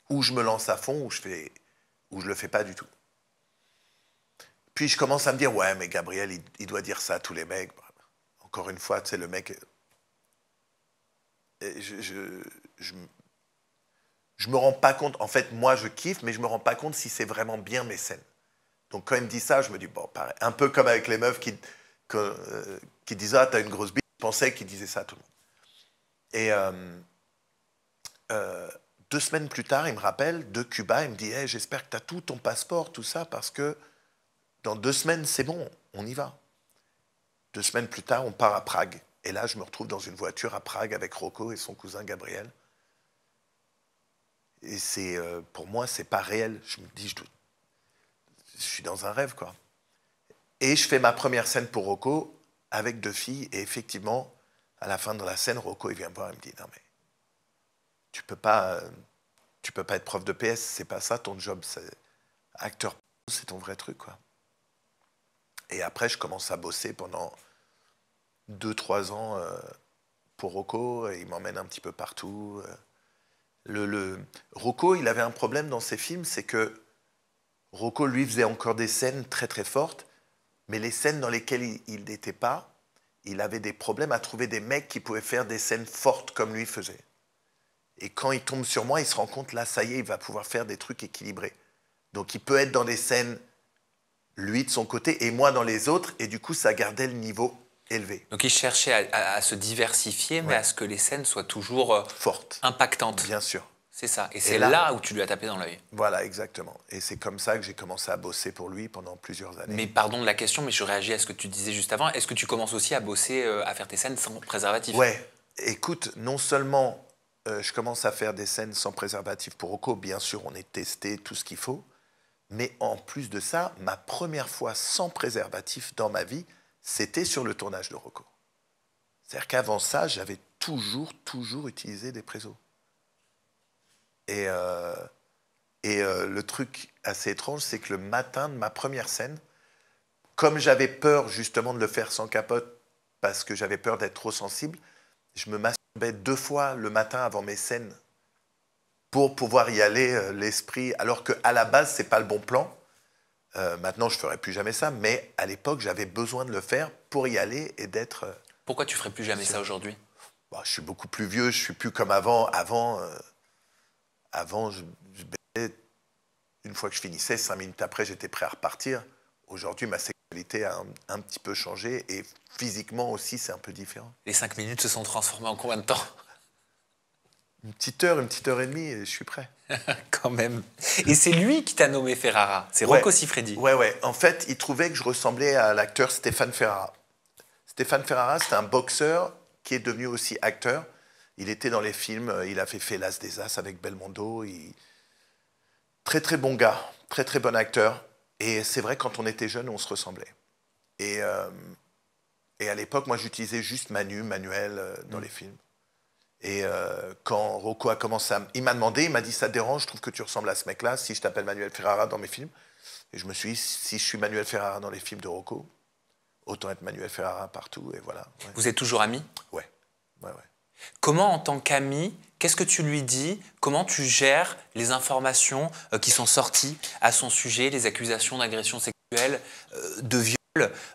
ou je me lance à fond, ou je le fais pas du tout. Puis je commence à me dire, ouais, mais Gabriel, il doit dire ça à tous les mecs. Encore une fois, tu sais, le mec... Je me rends pas compte, en fait, moi, je kiffe, mais je me rends pas compte si c'est vraiment bien mes scènes. Donc quand il me dit ça, je me dis, bon, pareil. Un peu comme avec les meufs qui disent, ah, t'as une grosse bite. Je pensais qu'ils disaient ça à tout le monde. Et 2 semaines plus tard, il me rappelle de Cuba, il me dit, hey, j'espère que t'as tout, ton passeport, tout ça, parce que dans 2 semaines, c'est bon, on y va. 2 semaines plus tard, on part à Prague. Et là, je me retrouve dans une voiture à Prague avec Rocco et son cousin Gabriel. Et pour moi, c'est pas réel. Je me dis, je suis dans un rêve, quoi. Et je fais ma première scène pour Rocco avec 2 filles. Et effectivement, à la fin de la scène, Rocco, il vient me voir et me dit, non mais, tu peux pas être prof de PS, c'est pas ça ton job. Acteur, c'est ton vrai truc, quoi. Et après, je commence à bosser pendant 2-3 ans pour Rocco, et il m'emmène un petit peu partout. Rocco, il avait un problème dans ses films, c'est que Rocco, lui, faisait encore des scènes très très fortes, mais les scènes dans lesquelles il n'était pas, il avait des problèmes à trouver des mecs qui pouvaient faire des scènes fortes comme lui faisait. Et quand il tombe sur moi, il se rend compte, là, ça y est, il va pouvoir faire des trucs équilibrés. Donc il peut être dans des scènes, lui de son côté, et moi dans les autres, et du coup, ça gardait le niveau élevé. Donc il cherchait à se diversifier, mais à ce que les scènes soient toujours fortes, impactantes. Bien sûr. C'est ça. Et c'est là où tu lui as tapé dans l'œil. Voilà, exactement. Et c'est comme ça que j'ai commencé à bosser pour lui pendant plusieurs années. Mais pardon de la question, mais je réagis à ce que tu disais juste avant. Est-ce que tu commences aussi à bosser, à faire tes scènes sans préservatif? Ouais. Écoute, non seulement je commence à faire des scènes sans préservatif pour Rocco, bien sûr, on est testé, tout ce qu'il faut, mais en plus de ça, ma première fois sans préservatif dans ma vie, c'était sur le tournage de Rocco. C'est-à-dire qu'avant ça, j'avais toujours utilisé des présos. Et le truc assez étrange, c'est que le matin de ma première scène, comme j'avais peur justement de le faire sans capote, parce que j'avais peur d'être trop sensible, je me masturbais 2 fois le matin avant mes scènes pour pouvoir y aller l'esprit, alors qu'à la base, c'est pas le bon plan. Maintenant, je ne ferai plus jamais ça, mais à l'époque, j'avais besoin de le faire pour y aller et d'être... Pourquoi tu ne ferais plus jamais ça aujourd'hui? Bon, je suis beaucoup plus vieux, je ne suis plus comme avant. Avant, je baisais, une fois que je finissais, 5 minutes après, j'étais prêt à repartir. Aujourd'hui, ma sexualité a un petit peu changé et physiquement aussi, c'est un peu différent. Les 5 minutes se sont transformées en combien de temps? Une petite heure et demie, et je suis prêt. Quand même. Et c'est lui qui t'a nommé Ferrara, c'est Rocco Siffredi. Ouais. En fait, il trouvait que je ressemblais à l'acteur Stéphane Ferrara. Stéphane Ferrara, c'était un boxeur qui est devenu aussi acteur. Il était dans les films, il a fait L'As des As avec Belmondo. Très très bon gars, très très bon acteur. Et c'est vrai, quand on était jeune, on se ressemblait. Et à l'époque, moi, j'utilisais juste Manuel dans les films. Et quand Rocco a commencé il m'a demandé, il m'a dit, ça te dérange, je trouve que tu ressembles à ce mec-là, si je t'appelle Manuel Ferrara dans mes films. Et je me suis dit, si je suis Manuel Ferrara dans les films de Rocco, autant être Manuel Ferrara partout, et voilà. Ouais. Vous êtes toujours amis? Ouais. Comment, en tant qu'ami, qu'est-ce que tu lui dis? Comment tu gères les informations qui sont sorties à son sujet, les accusations d'agression sexuelle, de viol?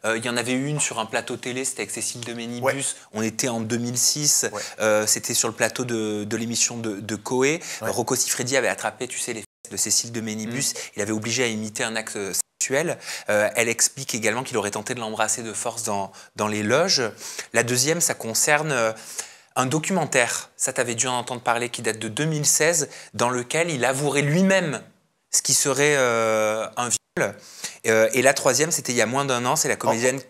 Il y en avait une sur un plateau télé, c'était avec Cécile de Ménibus. Ouais. On était en 2006. Ouais. C'était sur le plateau de l'émission de Coé. Ouais. Rocco Siffredi avait attrapé, tu sais, les fesses de Cécile de Ménibus. Il avait obligé à imiter un acte sexuel. Elle explique également qu'il aurait tenté de l'embrasser de force dans les loges. La deuxième, ça concerne un documentaire, ça t'avais dû en entendre parler, qui date de 2016, dans lequel il avouerait lui-même ce qui serait un viol. Et la troisième, c'était il y a moins d'un an, c'est la comédienne...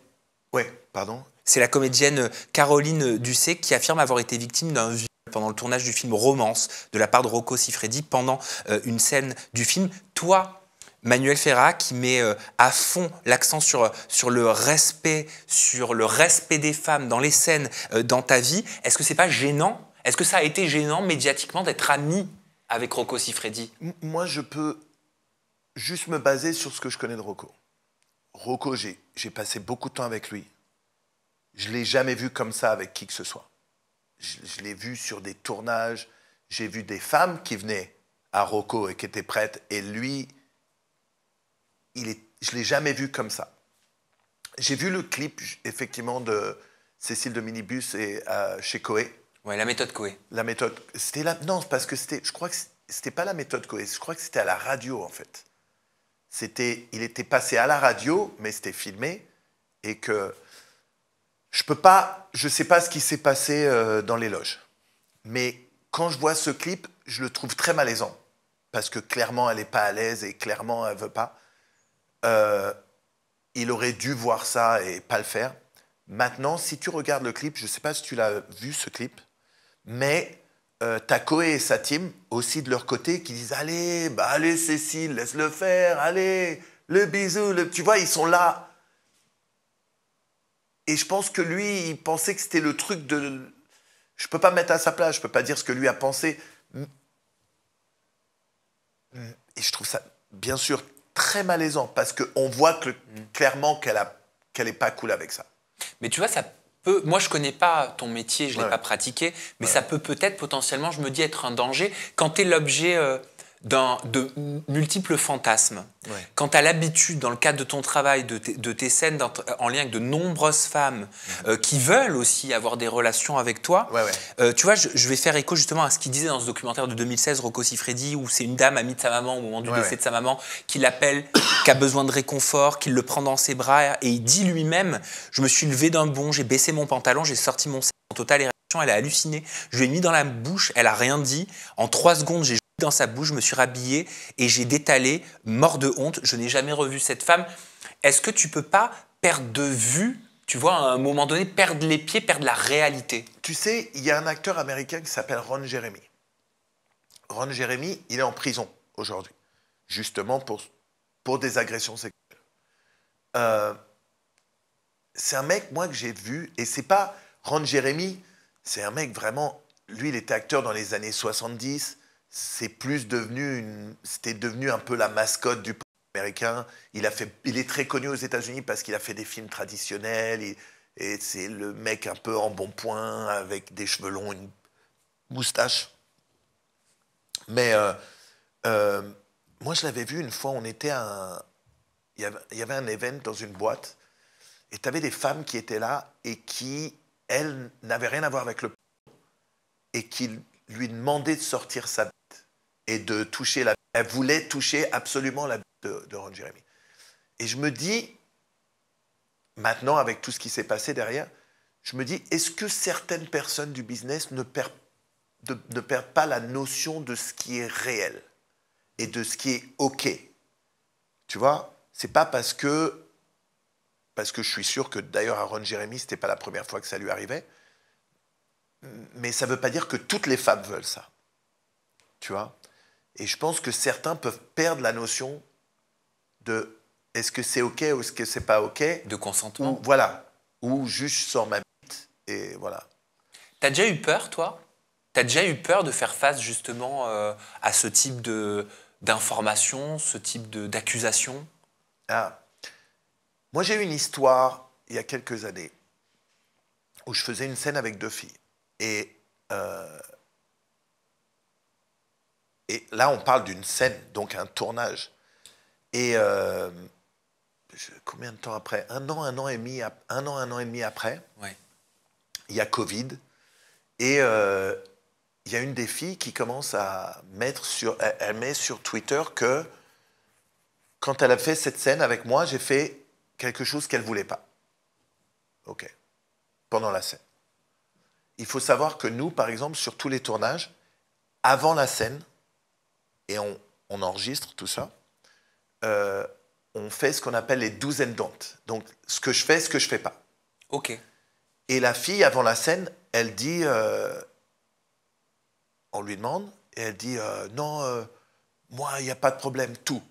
Ouais, pardon. C'est la comédienne Caroline Ducé qui affirme avoir été victime d'un viol pendant le tournage du film Romance de la part de Rocco Siffredi pendant une scène du film. Toi, Manuel Ferrara, qui met à fond l'accent sur le respect des femmes dans les scènes, dans ta vie, est-ce que c'est pas gênant? Est-ce que ça a été gênant médiatiquement d'être ami avec Rocco Siffredi? Moi, je peux juste me baser sur ce que je connais de Rocco. Rocco, j'ai passé beaucoup de temps avec lui. Je ne l'ai jamais vu comme ça avec qui que ce soit. Je l'ai vu sur des tournages. J'ai vu des femmes qui venaient à Rocco et qui étaient prêtes. Et lui, je ne l'ai jamais vu comme ça. J'ai vu le clip, effectivement, de Cécile de Minibus et chez Coé. Ouais, la méthode Coé. La méthode... Non, parce que je crois que c'était pas la méthode Coé. Je crois que c'était à la radio, en fait. Il était passé à la radio, mais c'était filmé. Et que... Je sais pas ce qui s'est passé dans les loges. Mais quand je vois ce clip, je le trouve très malaisant. Parce que clairement, elle n'est pas à l'aise et clairement, elle ne veut pas. Il aurait dû voir ça et pas le faire. Maintenant, si tu regardes le clip, je ne sais pas si tu l'as vu, ce clip, mais t'as Coé et sa team aussi de leur côté qui disent « Allez, allez Cécile, laisse-le faire, allez, le bisou. » Tu vois, ils sont là. Et je pense que lui, il pensait que c'était le truc de... Je ne peux pas me mettre à sa place, je ne peux pas dire ce que lui a pensé. Et je trouve ça, bien sûr, très malaisant, parce qu'on voit clairement qu'elle n'est pas cool avec ça. Mais tu vois, ça peut... Moi, je ne connais pas ton métier, je ne l'ai pas pratiqué, mais ça peut peut-être potentiellement, je me dis, être un danger quand tu es l'objet de multiples fantasmes. Ouais. Quand tu as l'habitude, dans le cadre de ton travail, de tes scènes en lien avec de nombreuses femmes qui veulent aussi avoir des relations avec toi, tu vois, je vais faire écho justement à ce qu'il disait dans ce documentaire de 2016, Rocco Siffredi, où c'est une dame amie de sa maman au moment du décès de sa maman, qui l'appelle, qui a besoin de réconfort, qui le prend dans ses bras, et il dit lui-même, je me suis levé d'un bond, j'ai baissé mon pantalon, j'ai sorti mon sein en totale érection, elle a halluciné, je lui ai mis dans la bouche, elle a rien dit, en 3 secondes, j'ai dans sa bouche, je me suis rhabillé et j'ai détalé, mort de honte, je n'ai jamais revu cette femme. Est-ce que tu peux pas perdre de vue, tu vois, à un moment donné, perdre les pieds, perdre la réalité? Tu sais, il y a un acteur américain qui s'appelle Ron Jeremy. Ron Jeremy, il est en prison aujourd'hui, justement pour des agressions sexuelles. C'est un mec, moi, que j'ai vu, et c'est pas Ron Jeremy, c'est un mec vraiment, lui, il était acteur dans les années 70, c'était devenu un peu la mascotte du pop américain. Il est très connu aux États-Unis parce qu'il a fait des films traditionnels. Et c'est le mec un peu en bon point, avec des cheveux longs, une moustache. Mais moi, je l'avais vu une fois, il y avait un event dans une boîte, et tu avais des femmes qui étaient là et qui, elles, n'avaient rien à voir avec le porno, et qui lui demandaient de sortir sa bite et de toucher la bite. Elle voulait toucher absolument la bite de Ron Jeremy. Et je me dis, maintenant, avec tout ce qui s'est passé derrière, je me dis, est-ce que certaines personnes du business ne perdent pas la notion de ce qui est réel et de ce qui est OK? Tu vois, c'est pas parce que je suis sûr que d'ailleurs à Ron Jeremy, c'était pas la première fois que ça lui arrivait, mais ça ne veut pas dire que toutes les femmes veulent ça. Tu vois? Et je pense que certains peuvent perdre la notion de est-ce que c'est OK ou est-ce que c'est pas OK? De consentement. Ou voilà. Ou juste je sors ma bite et voilà. T'as déjà eu peur, toi? T'as déjà eu peur de faire face justement à ce type d'informations, ce type d'accusations? Ah. Moi, j'ai eu une histoire il y a quelques années où je faisais une scène avec 2 filles. Euh, et là, on parle d'une scène, donc un tournage. Et combien de temps après? Un an et demi après, Ouais. il y a Covid. Et il y a une des filles qui commence à mettre elle met sur Twitter que quand elle a fait cette scène avec moi, j'ai fait quelque chose qu'elle ne voulait pas. OK. Pendant la scène. Il faut savoir que nous, par exemple, sur tous les tournages, avant la scène, et on enregistre tout ça, on fait ce qu'on appelle les do's and don'ts. Donc, ce que je fais pas. OK. Et la fille, avant la scène, elle dit, on lui demande, et elle dit, non, moi, il n'y a pas de problème, tout.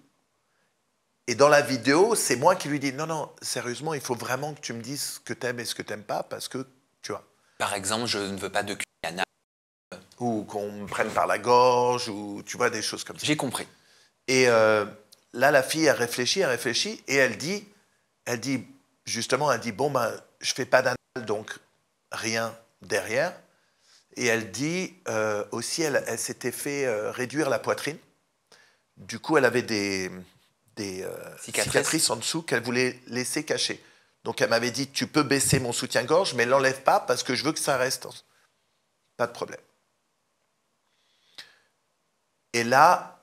Et dans la vidéo, c'est moi qui lui dis, non, non, sérieusement, il faut vraiment que tu me dises ce que tu aimes et ce que tu n'aimes pas, parce que, tu vois. Par exemple, je ne veux pas de cul anal. Ou qu'on me prenne par la gorge, ou tu vois, des choses comme ça. J'ai compris. Et là, la fille, elle réfléchit, et elle dit, justement, elle dit, bon, ben, je fais pas d'anal, donc rien derrière. Et elle dit aussi, elle s'était fait réduire la poitrine. Du coup, elle avait des cicatrices en dessous qu'elle voulait laisser cacher. Donc, elle m'avait dit, tu peux baisser mon soutien-gorge, mais l'enlève pas parce que je veux que ça reste. Pas de problème. Et là,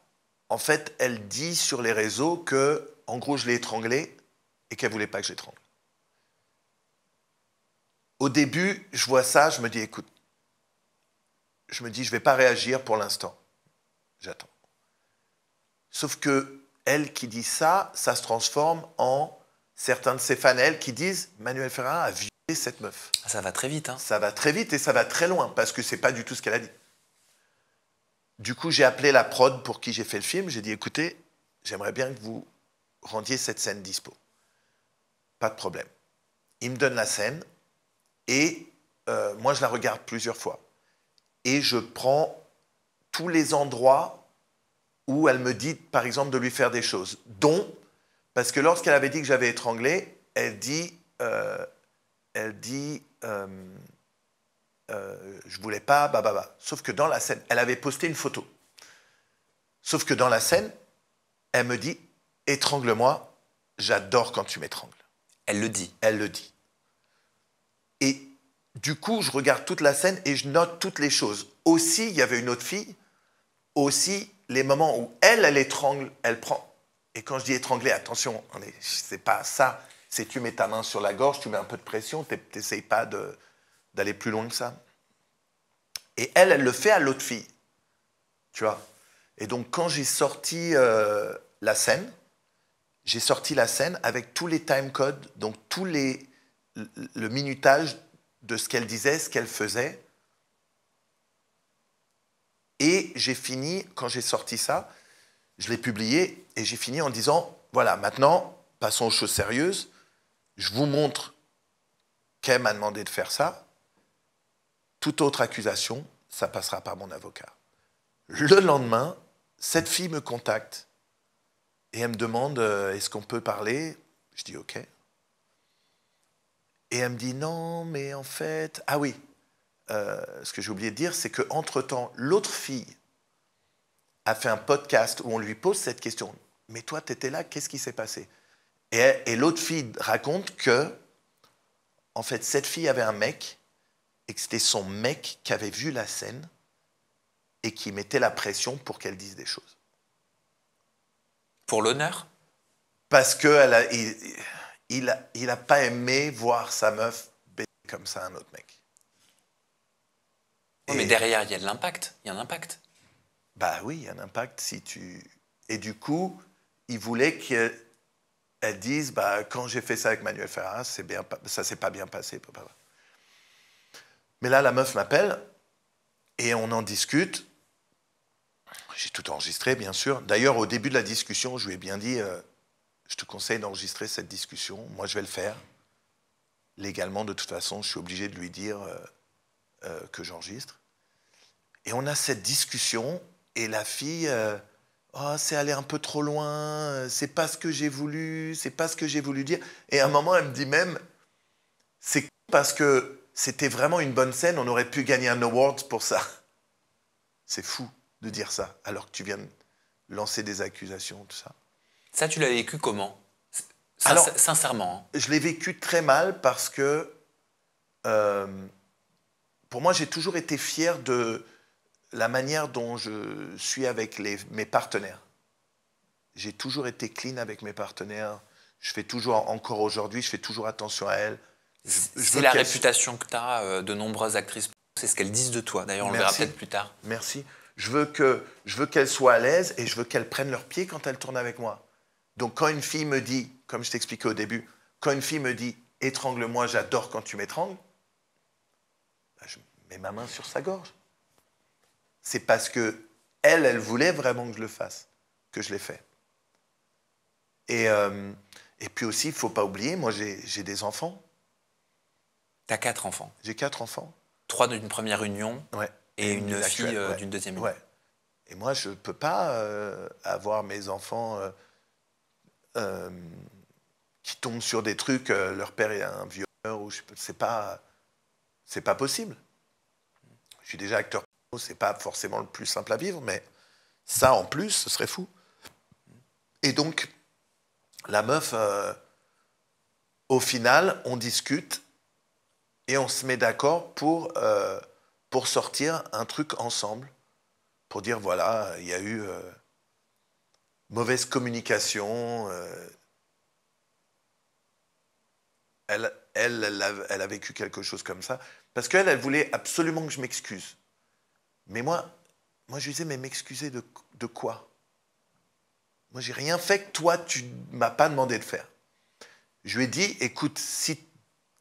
en fait, elle dit sur les réseaux que, en gros, je l'ai étranglée et qu'elle voulait pas que j'étrangle. Au début, je vois ça, je me dis, écoute, je me dis, je vais pas réagir pour l'instant. J'attends. Sauf que elle qui dit ça, ça se transforme en certains de ses fans, elle, qui disent, Manuel Ferrara a violé cette meuf. Ça va très vite, hein. Ça va très vite et ça va très loin parce que c'est pas du tout ce qu'elle a dit. Du coup, j'ai appelé la prod pour qui j'ai fait le film. J'ai dit, écoutez, j'aimerais bien que vous rendiez cette scène dispo. Pas de problème. Il me donne la scène et moi, je la regarde plusieurs fois. Et je prends tous les endroits où elle me dit, par exemple, de lui faire des choses. Dont, parce que lorsqu'elle avait dit que j'avais étranglé, elle dit, je voulais pas, bah. Sauf que dans la scène, elle avait posté une photo. Sauf que dans la scène, elle me dit, étrangle-moi, j'adore quand tu m'étrangles. Elle le dit. Elle le dit. Et du coup, je regarde toute la scène et je note toutes les choses. Aussi, il y avait une autre fille, aussi les moments où elle étrangle, elle prend. Et quand je dis étrangler, attention, c'est pas ça. C'est tu mets ta main sur la gorge, tu mets un peu de pression, tu n'essayes pas d'aller plus loin que ça. Et elle le fait à l'autre fille. Tu vois. Et donc, quand j'ai sorti la scène, j'ai sorti la scène avec tous les timecodes, donc le minutage de ce qu'elle disait, ce qu'elle faisait. Et j'ai fini, quand j'ai sorti ça, je l'ai publié et j'ai fini en disant, voilà, maintenant, passons aux choses sérieuses. Je vous montre qu'elle m'a demandé de faire ça. Toute autre accusation, ça passera par mon avocat. Le lendemain, cette fille me contacte et elle me demande, est-ce qu'on peut parler? Je dis, OK. Et elle me dit, non, mais en fait... Ah oui, ce que j'ai oublié de dire, c'est qu'entre-temps, l'autre fille a fait un podcast où on lui pose cette question. Mais toi, tu étais là, qu'est-ce qui s'est passé? Et l'autre fille raconte que, en fait, cette fille avait un mec et que c'était son mec qui avait vu la scène et qui mettait la pression pour qu'elle dise des choses. Pour l'honneur? Parce qu'il n'a pas aimé voir sa meuf baiser comme ça un autre mec. Oui, mais derrière, il y a de l'impact. Il y a un impact. Bah oui, il y a un impact si tu... Et du coup, il voulait qu'elle dise, bah, quand j'ai fait ça avec Manuel Ferrara, ça s'est pas bien passé. Mais là, la meuf m'appelle et on en discute. J'ai tout enregistré, bien sûr. D'ailleurs, au début de la discussion, je lui ai bien dit je te conseille d'enregistrer cette discussion. Moi, je vais le faire. Légalement, de toute façon, je suis obligé de lui dire que j'enregistre. Et on a cette discussion et la fille, oh, c'est allé un peu trop loin, c'est pas ce que j'ai voulu, c'est pas ce que j'ai voulu dire. Et à un moment, elle me dit même, c'est parce que c'était vraiment une bonne scène, on aurait pu gagner un award pour ça. C'est fou de dire ça, alors que tu viens de lancer des accusations, tout ça. Ça, tu l'as vécu comment? Alors, sincèrement. Je l'ai vécu très mal parce que, pour moi, j'ai toujours été fier de la manière dont je suis avec mes partenaires. J'ai toujours été clean avec mes partenaires. Je fais toujours, encore aujourd'hui, je fais toujours attention à elles. C'est la réputation que tu as de nombreuses actrices. C'est ce qu'elles disent de toi. D'ailleurs, on le verra peut-être plus tard. Merci. Je veux qu'elles soient à l'aise et je veux qu'elles prennent leurs pieds quand elles tournent avec moi. Donc quand une fille me dit, comme je t'expliquais au début, quand une fille me dit « étrangle-moi, j'adore quand tu m'étrangles », ben, je mets ma main sur sa gorge. C'est parce que elle voulait vraiment que je le fasse, que je l'ai fait. Et puis aussi, il ne faut pas oublier, moi j'ai des enfants. Tu as 4 enfants. J'ai 4 enfants. 3 d'une première union et une fille d'une deuxième union. Et moi, je ne peux pas avoir mes enfants qui tombent sur des trucs, leur père est un violeur, ou c'est pas possible. Je suis déjà acteur, c'est pas forcément le plus simple à vivre, mais ça en plus, ce serait fou. Et donc, la meuf, au final, on discute et on se met d'accord pour sortir un truc ensemble, pour dire voilà, il y a eu mauvaise communication. Elle a vécu quelque chose comme ça. Parce qu'elle, elle voulait absolument que je m'excuse. Mais moi, je lui disais, mais m'excuser de quoi? Moi, j'ai rien fait que toi, tu ne m'as pas demandé de faire. Je lui ai dit, écoute,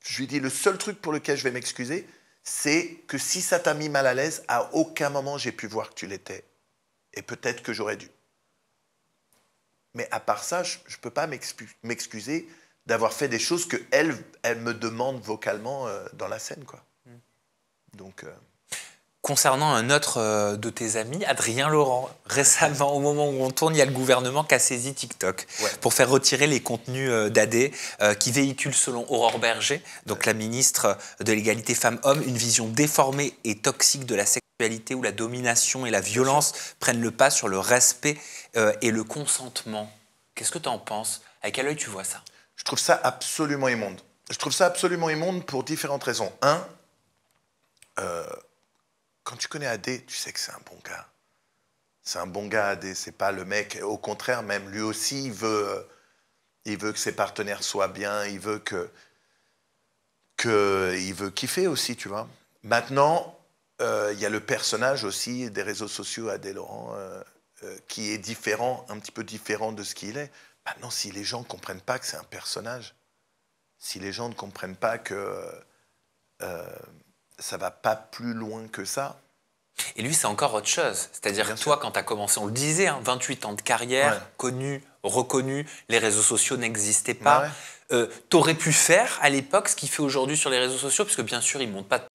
je lui ai dit, le seul truc pour lequel je vais m'excuser, c'est que si ça t'a mis mal à l'aise, à aucun moment j'ai pu voir que tu l'étais. Et peut-être que j'aurais dû. Mais à part ça, je ne peux pas m'excuser d'avoir fait des choses qu'elle me demande vocalement dans la scène, quoi. Donc, concernant un autre de tes amis, Adrien Laurent, récemment, au moment où on tourne, il y a le gouvernement qui a saisi TikTok pour faire retirer les contenus d'AD qui véhiculent, selon Aurore Berger, donc la ministre de l'égalité femmes-hommes, une vision déformée et toxique de la sexualité où la domination et la violence prennent le pas sur le respect et le consentement. Qu'est-ce que tu en penses? À quel œil tu vois ça? Je trouve ça absolument immonde. Je trouve ça absolument immonde pour différentes raisons. Un, quand tu connais AD, tu sais que c'est un bon gars. C'est un bon gars, AD. C'est pas le mec. Au contraire, même lui aussi, il veut que ses partenaires soient bien. Il veut il veut kiffer aussi, tu vois. Maintenant, il y a le personnage aussi des réseaux sociaux, AD Laurent, qui est différent, un petit peu différent de ce qu'il est. Maintenant, si les gens ne comprennent pas que c'est un personnage, si les gens ne comprennent pas que ça ne va pas plus loin que ça. Et lui, c'est encore autre chose. C'est-à-dire que toi, quand tu as commencé, on le disait, hein, 28 ans de carrière, connu, reconnu, les réseaux sociaux n'existaient pas. Tu aurais pu faire à l'époque ce qu'il fait aujourd'hui sur les réseaux sociaux, parce que bien sûr, il ne monte pas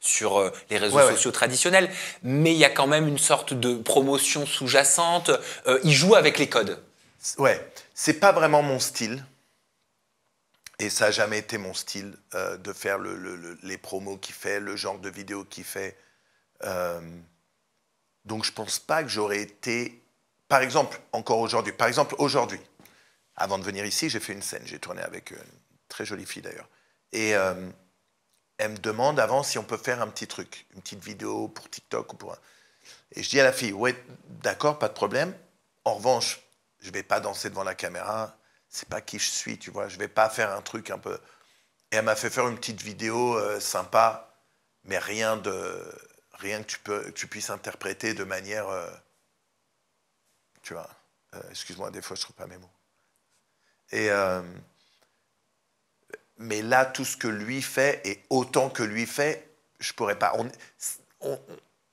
sur les réseaux sociaux traditionnels, mais il y a quand même une sorte de promotion sous-jacente. Il joue avec les codes. Ouais, c'est pas vraiment mon style. Et ça n'a jamais été mon style de faire les promos qu'il fait, le genre de vidéos qu'il fait. Donc je ne pense pas que j'aurais été... Par exemple, aujourd'hui, avant de venir ici, j'ai fait une scène. J'ai tourné avec une très jolie fille d'ailleurs. Et elle me demande avant si on peut faire un petit truc, une petite vidéo pour TikTok ou pour... Et je dis à la fille, ouais, d'accord, pas de problème. En revanche, je ne vais pas danser devant la caméra. C'est pas qui je suis, tu vois. Je vais pas faire un truc un peu... Et elle m'a fait faire une petite vidéo sympa, mais rien que tu puisses interpréter de manière... tu vois. Excuse-moi, des fois, je ne trouve pas mes mots. Et... mais là, tout ce que lui fait, et autant que lui fait, je pourrais pas. On,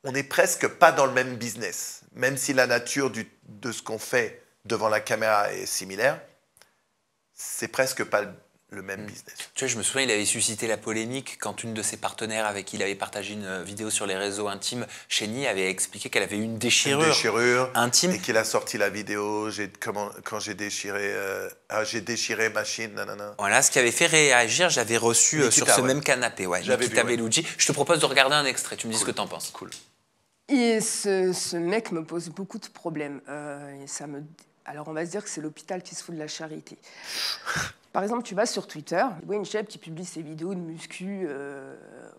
on est presque pas dans le même business. Même si la nature de ce qu'on fait devant la caméra est similaire, c'est presque pas le même business. Tu vois, je me souviens, il avait suscité la polémique quand une de ses parteneires avec qui il avait partagé une vidéo sur les réseaux intimes, Chénie, avait expliqué qu'elle avait eu une déchirure intime. Et qu'il a sorti la vidéo quand j'ai déchiré, j'ai déchiré machine, nanana. Voilà, ce qui avait fait réagir, j'avais reçu Nikita, sur ce même canapé, Nikita Bellucci. Je te propose de regarder un extrait, tu me dis ce que tu en penses. Cool. Et ce mec me pose beaucoup de problèmes. Alors on va se dire que c'est l'hôpital qui se fout de la charité. Par exemple, tu vas sur Twitter, Wayne Shep qui publie ses vidéos de muscu,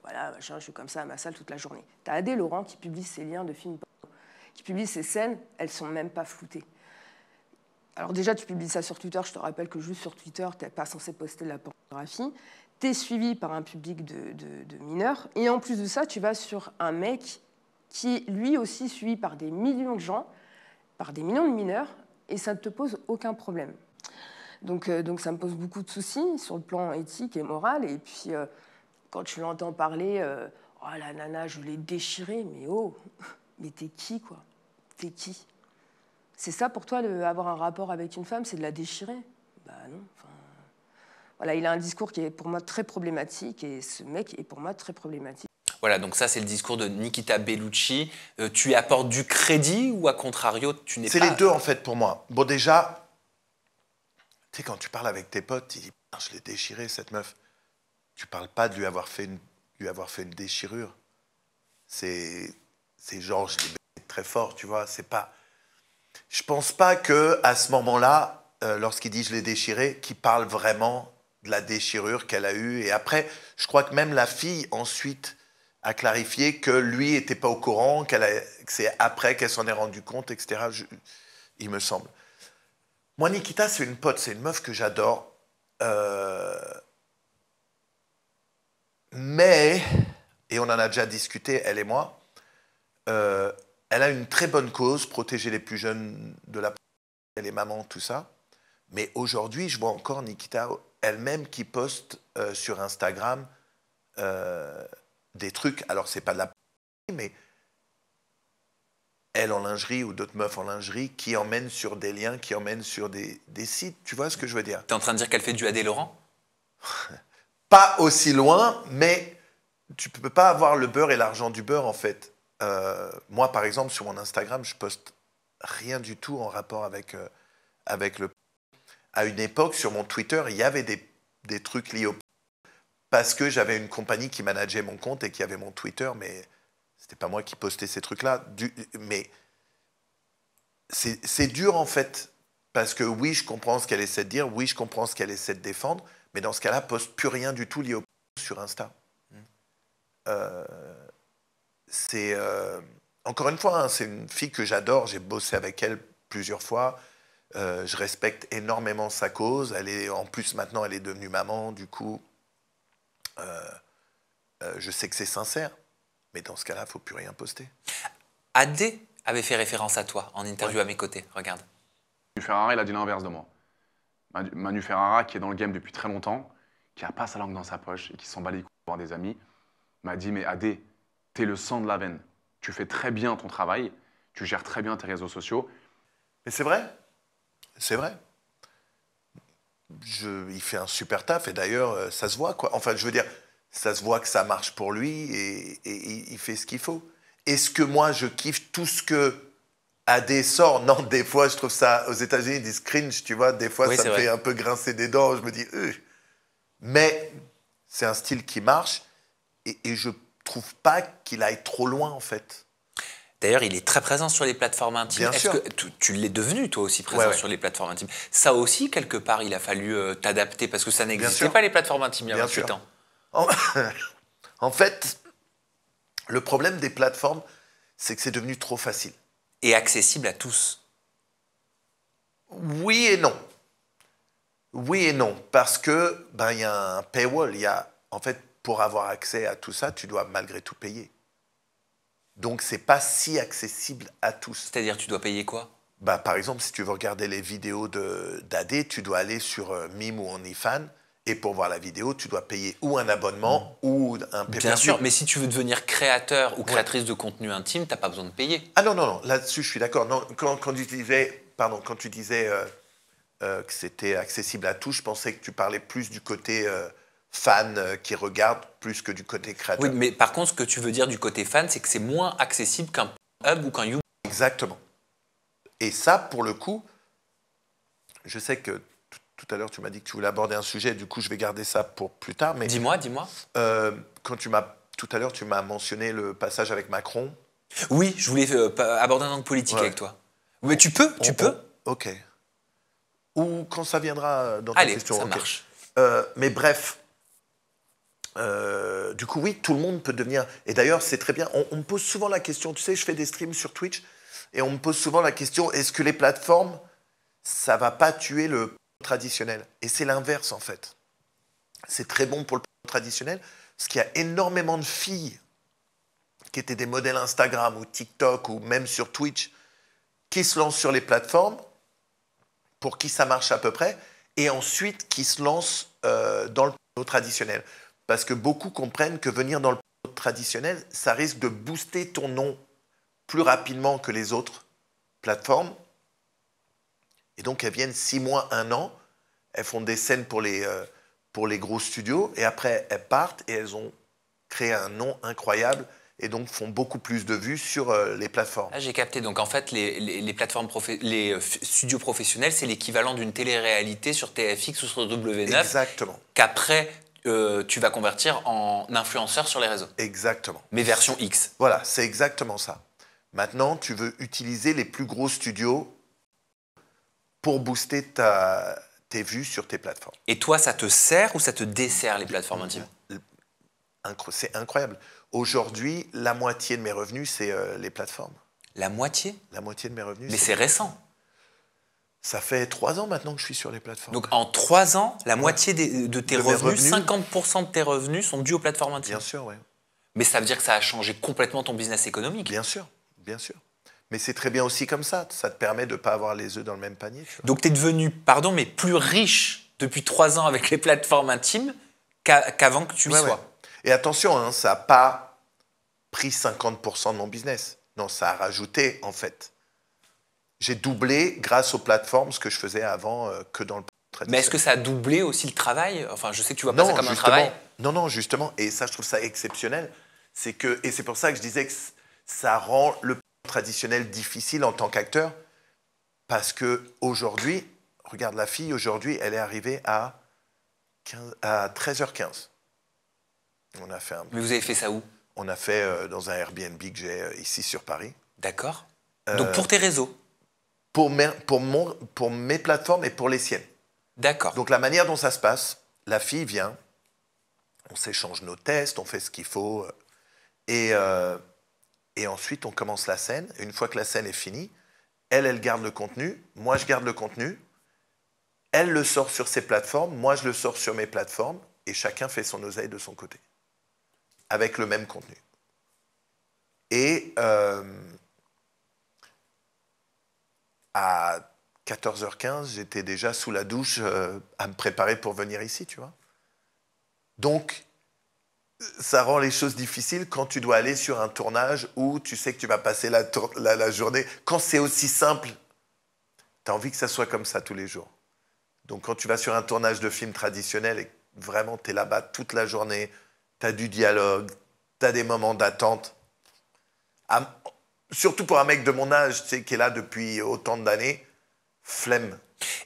voilà, machin, je suis comme ça à ma salle toute la journée. T'as Adé Laurent qui publie ses liens de films, qui publie ses scènes, elles sont même pas floutées. Alors déjà, tu publies ça sur Twitter, je te rappelle que juste sur Twitter, t'es pas censé poster de la pornographie. T'es suivi par un public de mineurs, et en plus de ça, tu vas sur un mec qui est lui aussi suivi par des millions de gens, par des millions de mineurs, et ça ne te pose aucun problème. Donc ça me pose beaucoup de soucis sur le plan éthique et moral. Et puis, quand tu l'entends parler, « Oh, la nana, je l'ai déchirée », mais oh, mais t'es qui, quoi? T'es qui? C'est ça pour toi, avoir un rapport avec une femme, c'est de la déchirer? Bah non. Voilà, il a un discours qui est pour moi très problématique, et ce mec est pour moi très problématique. Voilà, donc ça, c'est le discours de Nikita Bellucci. Tu apportes du crédit ou, à contrario, tu n'es pas... C'est les deux, en fait, pour moi. Bon, déjà, tu sais, quand tu parles avec tes potes, tu dis « Je l'ai déchirée, cette meuf ». Tu parles pas de lui avoir fait une déchirure. C'est genre, je l'ai baisé très fort, tu vois. C'est pas... Je pense pas qu'à ce moment-là, lorsqu'il dit « Je l'ai déchirée », qu'il parle vraiment de la déchirure qu'elle a eue. Et après, je crois que même la fille, ensuite, a clarifié que lui n'était pas au courant, que c'est après qu'elle s'en est rendue compte, etc. Il me semble. Moi, Nikita, c'est une pote, c'est une meuf que j'adore. Mais, et on en a déjà discuté, elle et moi, elle a une très bonne cause, protéger les plus jeunes de la... les mamans, tout ça. Mais aujourd'hui, je vois encore Nikita elle-même qui poste sur Instagram des trucs, alors c'est pas de la... mais elle en lingerie ou d'autres meufs en lingerie qui emmènent sur des liens, qui emmènent sur des sites. Tu vois ce que je veux dire? T'es en train de dire qu'elle fait du Adé Laurent? Pas aussi loin, mais tu peux pas avoir le beurre et l'argent du beurre, en fait. Moi, par exemple, sur mon Instagram, je poste rien du tout en rapport avec le... À une époque, sur mon Twitter, il y avait des trucs liés au... Parce que j'avais une compagnie qui manageait mon compte et qui avait mon Twitter, mais c'était pas moi qui postais ces trucs-là. Mais c'est dur, en fait, parce que oui, je comprends ce qu'elle essaie de dire, oui, je comprends ce qu'elle essaie de défendre, mais dans ce cas-là, poste plus rien du tout lié au sur Insta. Encore une fois, hein, c'est une fille que j'adore, j'ai bossé avec elle plusieurs fois, je respecte énormément sa cause, en plus maintenant elle est devenue maman, du coup, je sais que c'est sincère, mais dans ce cas-là, il ne faut plus rien poster. Adé avait fait référence à toi en interview à mes côtés, regarde. Manu Ferrara, il a dit l'inverse de moi. Manu Ferrara, qui est dans le game depuis très longtemps, qui n'a pas sa langue dans sa poche et qui s'en bat les couilles pour avoir des amis, m'a dit « Mais Adé, t'es le sang de la veine. Tu fais très bien ton travail, tu gères très bien tes réseaux sociaux. » Mais c'est vrai, c'est vrai. Il fait un super taf et d'ailleurs, ça se voit, quoi. Enfin, je veux dire, ça se voit que ça marche pour lui et il fait ce qu'il faut. Est-ce que moi, je kiffe tout ce que Adé sort? Non, des fois, je trouve ça... Aux États-Unis, ils disent cringe, tu vois. Des fois, oui, ça me vrai. fait un peu grincer des dents. Je me dis... Mais c'est un style qui marche et je trouve pas qu'il aille trop loin, en fait. D'ailleurs, il est très présent sur les plateformes intimes. Bien sûr. Que tu l'es devenu, toi aussi, présent sur les plateformes intimes. Ça aussi, quelque part, il a fallu t'adapter parce que ça n'existait pas, les plateformes intimes, il y a 28 ans. En fait, le problème des plateformes, c'est que c'est devenu trop facile. Et accessible à tous. Oui et non. Oui et non, parce que il y a un paywall. En fait, pour avoir accès à tout ça, tu dois malgré tout payer. Donc, c'est pas si accessible à tous. C'est-à-dire, tu dois payer quoi? Par exemple, si tu veux regarder les vidéos d'Adé, tu dois aller sur Mime ou OnlyFans Et pour voir la vidéo, tu dois payer ou un abonnement ou un pay-per-view. Bien sûr, mais si tu veux devenir créateur ou créatrice de contenu intime, tu n'as pas besoin de payer. Ah non, non, non, là-dessus, je suis d'accord. Non, quand tu disais, que c'était accessible à tous, je pensais que tu parlais plus du côté fan qui regarde plus que du côté créateur. Oui, mais par contre, ce que tu veux dire du côté fan, c'est que c'est moins accessible qu'un Hub ou qu'un YouTube. Exactement. Et ça, pour le coup, je sais que tout à l'heure, tu m'as dit que tu voulais aborder un sujet, du coup, je vais garder ça pour plus tard. Mais Dis-moi. tout à l'heure, tu m'as mentionné le passage avec Macron. Oui, je voulais aborder un angle politique avec toi. Mais tu peux. Ok. Ou quand ça viendra dans ta Allez, question. ça Ok. marche. Mais bref, du coup, oui, tout le monde peut devenir... Et d'ailleurs, c'est très bien. On me pose souvent la question, tu sais, je fais des streams sur Twitch, et on me pose souvent la question, est-ce que les plateformes, ça va pas tuer le traditionnel? Et c'est l'inverse, en fait. C'est très bon pour le traditionnel, parce qu'il y a énormément de filles qui étaient des modèles Instagram ou TikTok ou même sur Twitch, qui se lancent sur les plateformes, pour qui ça marche à peu près, et ensuite qui se lancent dans le porno traditionnel. Parce que beaucoup comprennent que venir dans le porno traditionnel, ça risque de booster ton nom plus rapidement que les autres plateformes. Et donc, elles viennent 6 mois, 1 an, elles font des scènes pour les gros studios, et après, elles partent et elles ont créé un nom incroyable, et donc font beaucoup plus de vues sur les plateformes. Ah, j'ai capté. Donc en fait, les plateformes studios professionnels, c'est l'équivalent d'une télé-réalité sur TFX ou sur W9. Exactement. Qu'après, tu vas convertir en influenceur sur les réseaux. Exactement. Mais version X. Voilà, c'est exactement ça. Maintenant, tu veux utiliser les plus gros studios pour booster tes vues sur tes plateformes. Et toi, ça te sert ou ça te dessert les plateformes intimes? C'est incroyable. Aujourd'hui, la moitié de mes revenus, c'est les plateformes. La moitié? La moitié de mes revenus. Mais c'est récent. Ça fait 3 ans maintenant que je suis sur les plateformes. Donc en 3 ans, la moitié de tes De mes revenus, revenus. 50% de tes revenus sont dus aux plateformes intimes. Bien sûr, oui. Mais ça veut dire que ça a changé complètement ton business économique. Bien sûr, bien sûr. Mais c'est très bien aussi comme ça. Ça te permet de ne pas avoir les œufs dans le même panier. Tu vois. Donc tu es devenu, pardon, mais plus riche depuis 3 ans avec les plateformes intimes qu'avant que tu y Ouais, sois. ouais. Et attention, hein, ça n'a pas pris 50% de mon business. Non, ça a rajouté, en fait. J'ai doublé, grâce aux plateformes, ce que je faisais avant que dans le traditionnel. Mais est-ce que ça a doublé aussi le travail? Enfin, je sais que tu vois pas Non, ça comme un justement. travail. Non, justement. Et ça, je trouve ça exceptionnel. Et c'est pour ça que je disais que ça rend le traditionnel difficile en tant qu'acteur. Parce qu'aujourd'hui, regarde la fille, aujourd'hui, elle est arrivée à 13h15. On a fait Mais vous avez fait ça où? On a fait dans un Airbnb que j'ai ici sur Paris. D'accord. Donc pour tes réseaux? Pour mes plateformes et pour les siennes. D'accord. Donc la manière dont ça se passe, la fille vient, on s'échange nos tests, on fait ce qu'il faut, et ensuite on commence la scène. Et une fois que la scène est finie, elle garde le contenu, moi je garde le contenu, elle le sort sur ses plateformes, moi je le sors sur mes plateformes, et chacun fait son oseille de son côté, avec le même contenu. Et à 14h15, j'étais déjà sous la douche à me préparer pour venir ici, tu vois. Donc, ça rend les choses difficiles quand tu dois aller sur un tournage où tu sais que tu vas passer la journée. Quand c'est aussi simple, tu as envie que ça soit comme ça tous les jours. Donc, quand tu vas sur un tournage de film traditionnel et vraiment tu es là-bas toute la journée, tu as du dialogue, tu as des moments d'attente. Surtout pour un mec de mon âge, tu sais, qui est là depuis autant d'années, flemme.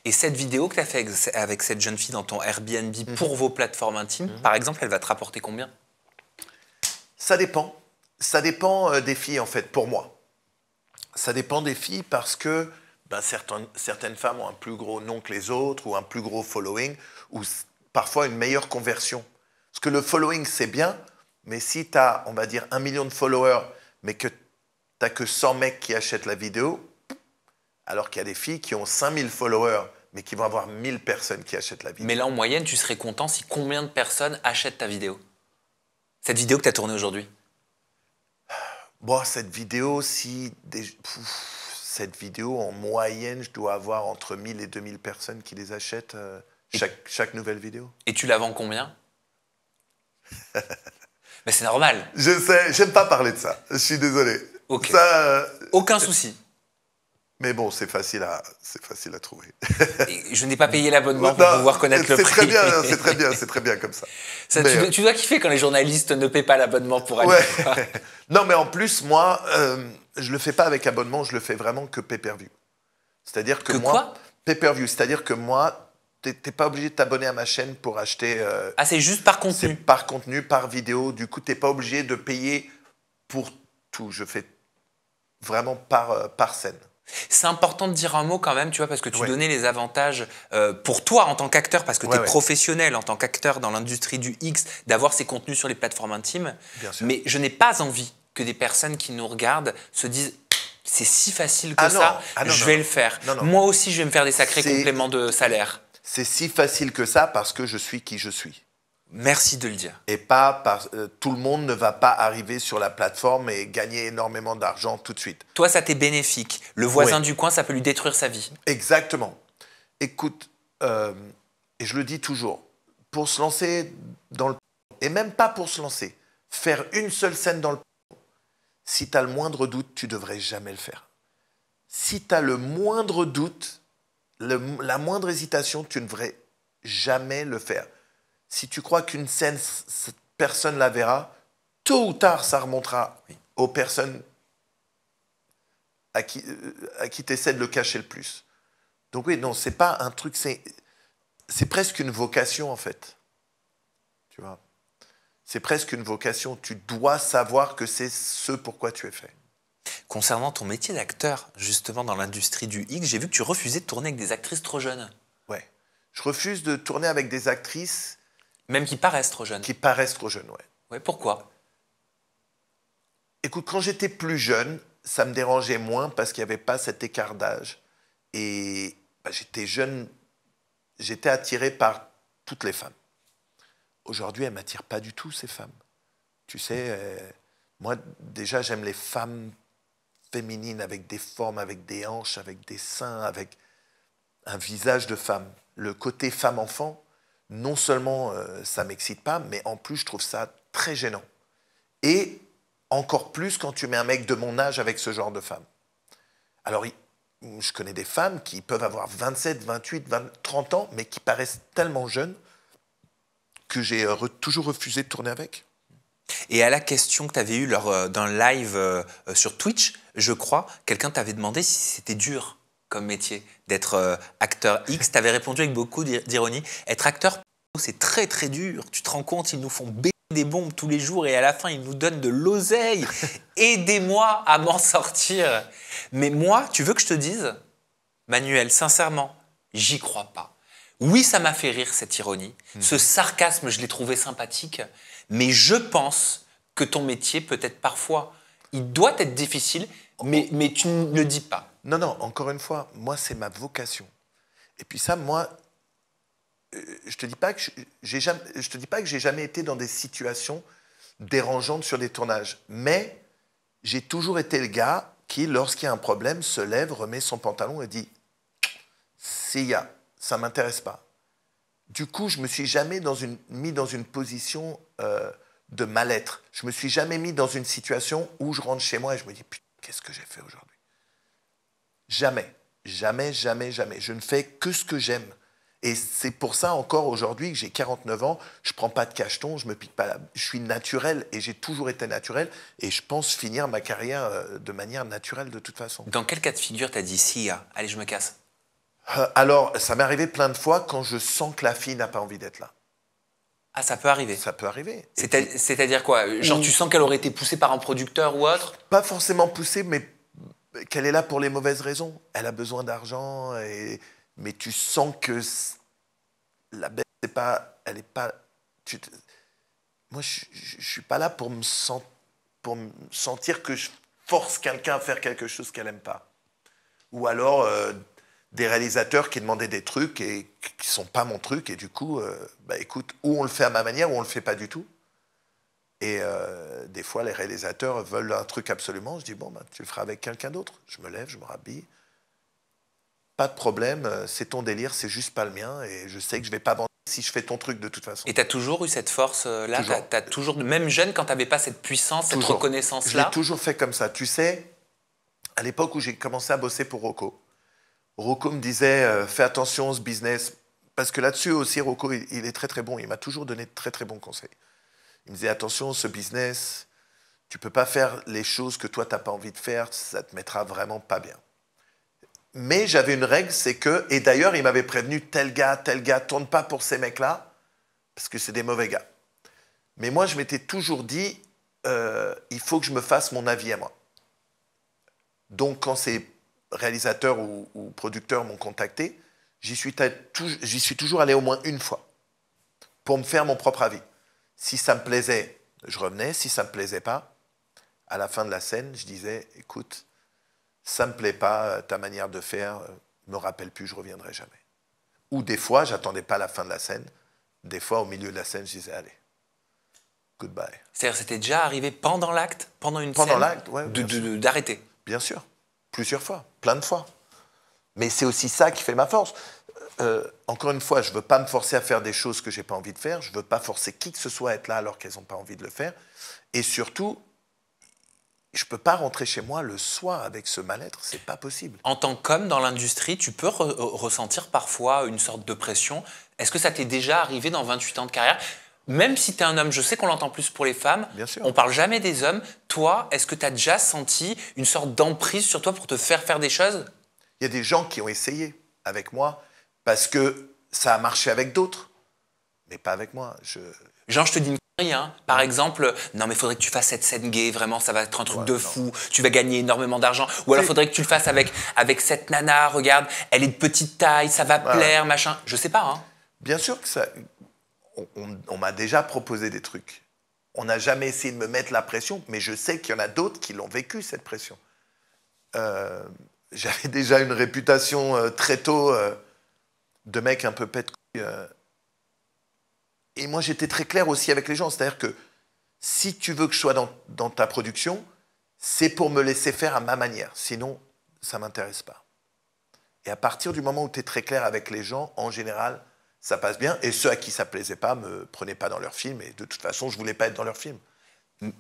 Et cette vidéo que tu as fait avec cette jeune fille dans ton Airbnb pour vos plateformes intimes, par exemple, elle va te rapporter combien? Ça dépend. Ça dépend des filles, en fait, pour moi. Ça dépend des filles parce que certaines femmes ont un plus gros nom que les autres ou un plus gros following ou parfois une meilleure conversion. Parce que le following, c'est bien, mais si tu as, on va dire, 1 million de followers, mais que tu n'as que 100 mecs qui achètent la vidéo, alors qu'il y a des filles qui ont 5000 followers, mais qui vont avoir 1000 personnes qui achètent la vidéo. Mais là, en moyenne, tu serais content si combien de personnes achètent ta vidéo? Cette vidéo que tu as tournée aujourd'hui? Bon, cette vidéo, cette vidéo, en moyenne, je dois avoir entre 1000 et 2000 personnes qui les achètent Chaque nouvelle vidéo. Et tu la vends combien? Mais c'est normal. Je sais, j'aime pas parler de ça. Je suis désolé. Ok. Ça, Aucun souci. mais bon, c'est facile à trouver. Et je n'ai pas payé l'abonnement pour Non, pouvoir connaître le prix. C'est très bien, c'est très bien comme ça. Ça, Mais, tu dois kiffer quand les journalistes ne paient pas l'abonnement pour aller ouais. voir. Non, mais en plus, moi, je le fais pas avec abonnement, je le fais vraiment que pay-per-view. C'est-à-dire que moi, quoi? pay-per-view, c'est-à-dire que moi, t'es pas obligé de t'abonner à ma chaîne pour acheter. Ah, c'est juste par C'est contenu. par contenu, par vidéo. Du coup, t'es pas obligé de payer pour tout. Je fais vraiment par scène. C'est important de dire un mot quand même, tu vois, parce que tu Ouais. donnais les avantages pour toi en tant qu'acteur, parce que tu es Ouais. professionnel en tant qu'acteur dans l'industrie du X, d'avoir ces contenus sur les plateformes intimes. Bien sûr. Mais je n'ai pas envie que des personnes qui nous regardent se disent c'est si facile que Ah non. ça, Ah non, je non, vais non. le faire. Non, non. Moi aussi, je vais me faire des sacrés C'est- compléments de salaire. C'est si facile que ça parce que je suis qui je suis. Merci de le dire. Et pas parce tout le monde ne va pas arriver sur la plateforme et gagner énormément d'argent tout de suite. Toi, ça t'est bénéfique. Le voisin Ouais. du coin, ça peut lui détruire sa vie. Exactement. Écoute, et je le dis toujours, pour se lancer dans le... Et même pas pour se lancer, faire une seule scène dans le... Si tu as le moindre doute, tu devrais jamais le faire. Si tu as le moindre doute, la moindre hésitation, tu ne devrais jamais le faire. Si tu crois qu'une scène, personne la verra, tôt ou tard, ça remontera aux personnes à qui tu essaies de le cacher le plus. Donc oui, non, c'est pas un truc, c'est presque une vocation en fait. Tu vois, c'est presque une vocation. Tu dois savoir que c'est ce pourquoi tu es fait. Concernant ton métier d'acteur, justement dans l'industrie du X, j'ai vu que tu refusais de tourner avec des actrices trop jeunes, Ouais. Je refuse de tourner avec des actrices même qui paraissent trop jeunes. qui paraissent trop jeunes. Ouais. Ouais, pourquoi? Écoute, quand j'étais plus jeune, ça me dérangeait moins parce qu'il n'y avait pas cet écart d'âge. Et j'étais jeune, j'étais attiré par toutes les femmes. Aujourd'hui, elles ne m'attirent pas du tout, ces femmes. Tu sais, moi, déjà, j'aime les femmes féminines avec des formes, avec des hanches, avec des seins, avec un visage de femme. Le côté femme-enfant, non seulement ça ne m'excite pas, mais en plus, je trouve ça très gênant. Et encore plus quand tu mets un mec de mon âge avec ce genre de femme. Alors, je connais des femmes qui peuvent avoir 27, 28, 30 ans, mais qui paraissent tellement jeunes que j'ai toujours refusé de tourner avec. Et à la question que tu avais eue lors d'un live sur Twitch, je crois, quelqu'un t'avait demandé si c'était dur comme métier d'être acteur X. Tu avais répondu avec beaucoup d'ironie. Être acteur, c'est très très dur. Tu te rends compte, ils nous font baiser des bombes tous les jours et à la fin, ils nous donnent de l'oseille. Aidez-moi à m'en sortir. Mais moi, tu veux que je te dise, Manuel, sincèrement, j'y crois pas. Oui, ça m'a fait rire cette ironie. Ce sarcasme, je l'ai trouvé sympathique. Mais je pense que ton métier, peut-être parfois, il doit être difficile, mais tu ne le dis pas. Non, non, encore une fois, moi, c'est ma vocation. Et puis ça, moi, je te dis pas que je te dis pas que j'ai jamais été dans des situations dérangeantes sur des tournages. Mais j'ai toujours été le gars qui, lorsqu'il y a un problème, se lève, remet son pantalon et dit « See ya, ça m'intéresse pas ». Du coup, je me suis jamais mis dans une position de mal-être. Je me suis jamais mis dans une situation où je rentre chez moi et je me dis « Putain, qu'est-ce que j'ai fait aujourd'hui ?» Jamais, jamais, jamais, jamais. Je ne fais que ce que j'aime. Et c'est pour ça encore aujourd'hui que j'ai 49 ans, je ne prends pas de cacheton, je me pique pas je suis naturel et j'ai toujours été naturel et je pense finir ma carrière de manière naturelle de toute façon. Dans quel cas de figure t'as dit si, allez, je me casse? Alors, ça m'est arrivé plein de fois quand je sens que la fille n'a pas envie d'être là. Ah, ça peut arriver. Ça peut arriver. Et C'est-à-dire quoi? Genre, tu sens qu'elle aurait été poussée par un producteur ou autre? pas forcément poussée, mais qu'elle est là pour les mauvaises raisons. Elle a besoin d'argent, mais tu sens que la bête, elle est pas. Moi, je suis pas là pour me sentir que je force quelqu'un à faire quelque chose qu'elle aime pas. Ou alors des réalisateurs qui demandaient des trucs et qui sont pas mon truc, et du coup, écoute, ou on le fait à ma manière, ou on le fait pas du tout. Et des fois, les réalisateurs veulent un truc absolument. Je dis, bon, tu le feras avec quelqu'un d'autre. Je me lève, je me rhabille. pas de problème, c'est ton délire, c'est juste pas le mien, et je sais que je vais pas vendre si je fais ton truc de toute façon. Et tu as toujours eu cette force-là? Toujours. T'as toujours, même jeune, quand tu n'avais pas cette puissance, cette Toujours. Je reconnaissance-là? l'ai toujours fait comme ça. Tu sais, à l'époque où j'ai commencé à bosser pour Rocco, Rocco me disait fais attention ce business. Parce que là-dessus aussi, Rocco, il est très très bon. Il m'a toujours donné de très très bons conseils. Il me disait attention, ce business, tu peux pas faire les choses que toi, tu n'as pas envie de faire. Ça te mettra vraiment pas bien. Mais j'avais une règle, c'est que... Et d'ailleurs, il m'avait prévenu tel gars, tourne pas pour ces mecs-là, parce que c'est des mauvais gars. Mais moi, je m'étais toujours dit il faut que je me fasse mon avis à moi. Donc, quand ces réalisateurs ou producteurs m'ont contacté, j'y suis toujours allé au moins une fois pour me faire mon propre avis. Si ça me plaisait, je revenais. Si ça ne me plaisait pas, à la fin de la scène, je disais écoute, ça ne me plaît pas, ta manière de faire, me rappelle plus, je ne reviendrai jamais. Ou des fois, j'attendais pas la fin de la scène. Des fois, au milieu de la scène, je disais allez, goodbye. C'est-à-dire, c'était déjà arrivé pendant l'acte, pendant une scène, Pendant l'acte, ouais, d'arrêter? Bien sûr, plusieurs fois, plein de fois. Mais c'est aussi ça qui fait ma force. Encore une fois, je ne veux pas me forcer à faire des choses que je n'ai pas envie de faire. Je ne veux pas forcer qui que ce soit à être là alors qu'elles n'ont pas envie de le faire. Et surtout, je ne peux pas rentrer chez moi le soir avec ce mal-être. Ce n'est pas possible. En tant qu'homme dans l'industrie, tu peux ressentir parfois une sorte de pression. Est-ce que ça t'est déjà arrivé dans 28 ans de carrière? Même si tu es un homme, je sais qu'on l'entend plus pour les femmes, Bien sûr. on ne parle jamais des hommes. Toi, est-ce que tu as déjà senti une sorte d'emprise sur toi pour te faire des choses? Il y a des gens qui ont essayé avec moi parce que ça a marché avec d'autres, mais pas avec moi. Genre, je te dis une connerie, hein. Par exemple, non mais il faudrait que tu fasses cette scène gay, vraiment, ça va être un truc de fou, tu vas gagner énormément d'argent. Ou alors, il faudrait que tu le fasses avec cette nana, regarde, elle est de petite taille, ça va plaire, machin. Je sais pas, hein. Bien sûr que ça... On m'a déjà proposé des trucs. On n'a jamais essayé de me mettre la pression, mais je sais qu'il y en a d'autres qui l'ont vécu, cette pression. J'avais déjà une réputation très tôt de mec un peu pète-couille. Et moi, j'étais très clair aussi avec les gens. C'est-à-dire que si tu veux que je sois dans ta production, c'est pour me laisser faire à ma manière. Sinon, ça ne m'intéresse pas. Et à partir du moment où tu es très clair avec les gens, en général, ça passe bien. Et ceux à qui ça ne plaisait pas ne me prenaient pas dans leur film. Et de toute façon, je ne voulais pas être dans leur film.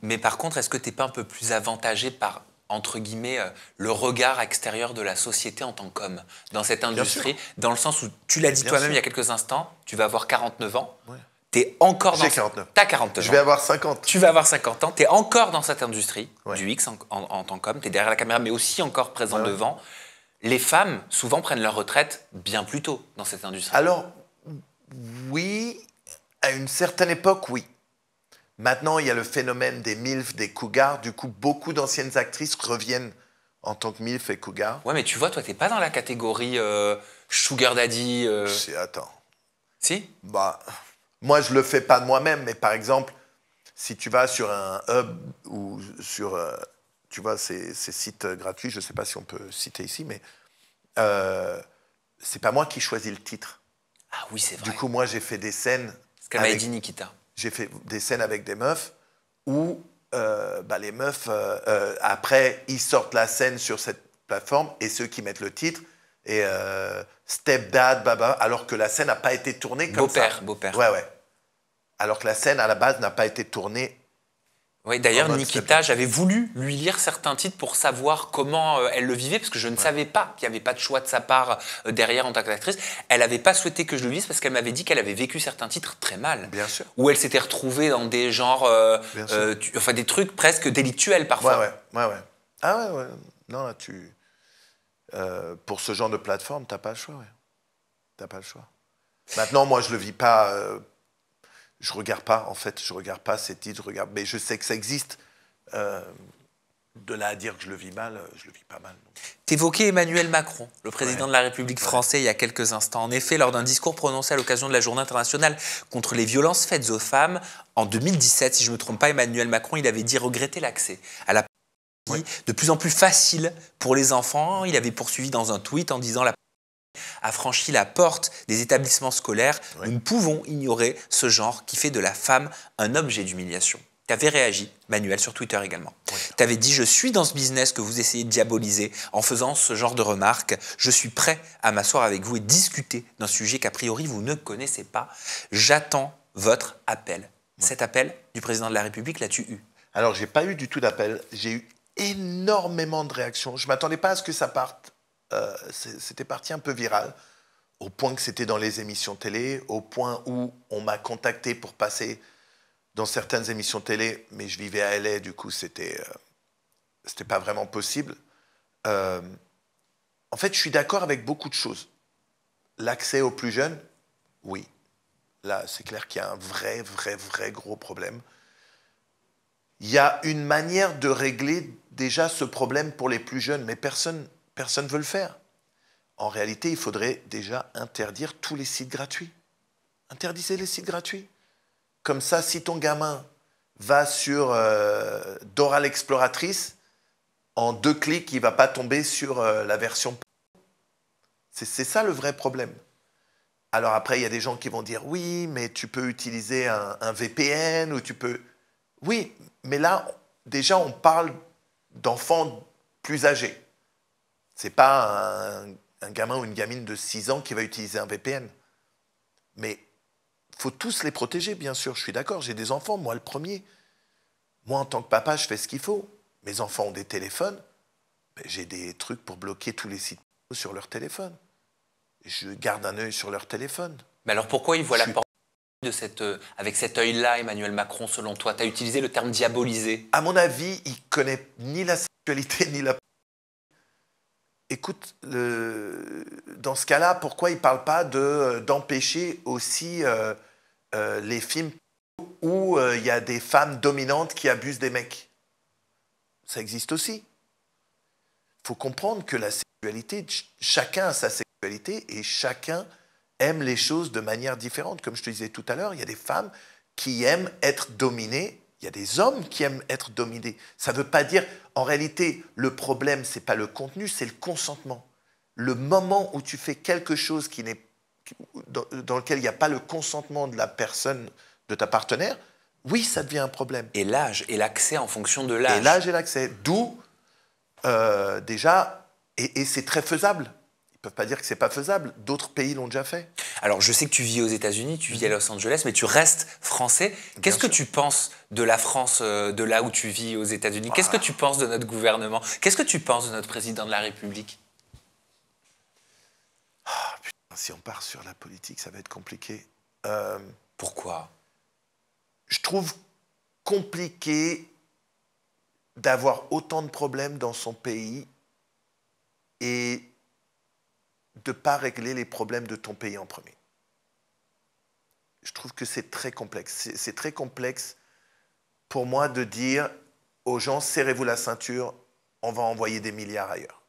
Mais par contre, est-ce que tu n'es pas un peu plus avantagé par, entre guillemets, le regard extérieur de la société en tant qu'homme dans cette industrie? Dans le sens où, tu l'as dit toi-même il y a quelques instants, tu vas avoir 49 ans. Ouais. T'es encore dans... J'ai 49. T'as 49 ans. Je vais avoir 50. Tu vas avoir 50 ans. T'es encore dans cette industrie du X en tant qu'homme. T'es derrière la caméra, mais aussi encore présent devant. Les femmes, souvent, prennent leur retraite bien plus tôt dans cette industrie. Alors, oui, à une certaine époque, oui. Maintenant, il y a le phénomène des MILF, des cougars. Du coup, beaucoup d'anciennes actrices reviennent en tant que MILF et cougar. Ouais, mais tu vois, toi, t'es pas dans la catégorie sugar daddy. Attends. Si? Bah... Moi, je ne le fais pas de moi-même, mais par exemple, si tu vas sur un hub ou sur, tu vois, ces sites gratuits, je ne sais pas si on peut citer ici, mais c'est pas moi qui choisis le titre. Ah oui, c'est vrai. Du coup, moi, j'ai fait des scènes... Ce qu'elle m'avait dit, Nikita. J'ai fait des scènes avec des meufs où les meufs, après, ils sortent la scène sur cette plateforme et ceux qui mettent le titre... Et stepdad, baba, alors que la scène n'a pas été tournée comme ça. Beau-père. Ouais. Alors que la scène, à la base, n'a pas été tournée. Oui, d'ailleurs, Nikita, j'avais voulu lui lire certains titres pour savoir comment elle le vivait, parce que je ne savais pas qu'il n'y avait pas de choix de sa part derrière en tant qu'actrice. Elle n'avait pas souhaité que je le lise parce qu'elle m'avait dit qu'elle avait vécu certains titres très mal. Bien sûr. Où elle s'était retrouvée dans des genres, des trucs presque délictuels parfois. Ouais. Ah ouais. Non, là, pour ce genre de plateforme, t'as pas le choix, T'as pas le choix. Maintenant, moi, je le vis pas. Je regarde pas, en fait. Je regarde pas ces titres. Mais je sais que ça existe. De là à dire que je le vis mal, je le vis pas mal. T'évoquais Emmanuel Macron, le président de la République française, il y a quelques instants. En effet, lors d'un discours prononcé à l'occasion de la Journée internationale contre les violences faites aux femmes, en 2017, si je ne me trompe pas, Emmanuel Macron, il avait dit regretter l'accès à la de plus en plus facile pour les enfants. Il avait poursuivi dans un tweet en disant la a franchi la porte des établissements scolaires. Nous ne pouvons ignorer ce genre qui fait de la femme un objet d'humiliation. Tu avais réagi, Manuel, sur Twitter également. Ouais. Tu avais dit « Je suis dans ce business que vous essayez de diaboliser en faisant ce genre de remarques. Je suis prêt à m'asseoir avec vous et discuter d'un sujet qu'a priori vous ne connaissez pas. J'attends votre appel. Ouais. » Cet appel du président de la République, l'as-tu eu? Alors, j'ai pas eu du tout d'appel. J'ai eu énormément de réactions. Je m'attendais pas à ce que ça parte. C'était parti un peu viral, au point que c'était dans les émissions télé, au point où on m'a contacté pour passer dans certaines émissions télé, mais je vivais à LA, du coup, c'était pas vraiment possible. En fait, je suis d'accord avec beaucoup de choses. L'accès aux plus jeunes, oui. Là, c'est clair qu'il y a un vrai gros problème. Il y a une manière de régler déjà ce problème pour les plus jeunes, mais personne ne veut le faire. En réalité, il faudrait déjà interdire tous les sites gratuits. Interdisez les sites gratuits. Comme ça, si ton gamin va sur Dora l'exploratrice, en 2 clics, il ne va pas tomber sur la version. C'est ça le vrai problème. Alors après, il y a des gens qui vont dire « Oui, mais tu peux utiliser un VPN ou tu peux… » Oui, mais là, déjà, on parle d'enfants plus âgés. Ce n'est pas un gamin ou une gamine de 6 ans qui va utiliser un VPN. Mais il faut tous les protéger, bien sûr. Je suis d'accord, j'ai des enfants, moi le premier. Moi, en tant que papa, je fais ce qu'il faut. Mes enfants ont des téléphones. Ben, j'ai des trucs pour bloquer tous les sites sur leur téléphone. Je garde un œil sur leur téléphone. Mais alors pourquoi ils voient la porte avec cet œil-là, Emmanuel Macron, selon toi? Tu as utilisé le terme diaboliser. À mon avis, il ne connaît ni la sexualité, ni la… Écoute, dans ce cas-là, pourquoi il ne parle pas d'empêcher aussi les films où il y a des femmes dominantes qui abusent des mecs? Ça existe aussi. Il faut comprendre que la sexualité, chacun a sa sexualité et chacun aime les choses de manière différente. Comme je te disais tout à l'heure, il y a des femmes qui aiment être dominées, il y a des hommes qui aiment être dominés. Ça ne veut pas dire… En réalité, le problème, ce n'est pas le contenu, c'est le consentement. Le moment où tu fais quelque chose dans lequel il n'y a pas le consentement de la personne, de ta partenaire, oui, ça devient un problème. Et l'âge, et l'accès en fonction de l'âge. Et l'âge et l'accès. D'où, déjà, et c'est très faisable. Ils ne peuvent pas dire que ce n'est pas faisable. D'autres pays l'ont déjà fait. Alors, je sais que tu vis aux États-Unis, tu vis à Los Angeles, mais tu restes français. Qu'est-ce que tu penses de la France, de là où tu vis aux États-Unis? Qu'est-ce que tu penses de notre gouvernement? Qu'est-ce que tu penses de notre président de la République? Putain, si on part sur la politique, ça va être compliqué. Pourquoi? Je trouve compliqué d'avoir autant de problèmes dans son pays et de ne pas régler les problèmes de ton pays en premier. Je trouve que c'est très complexe. C'est très complexe pour moi de dire aux gens, serrez-vous la ceinture, on va envoyer des milliards ailleurs.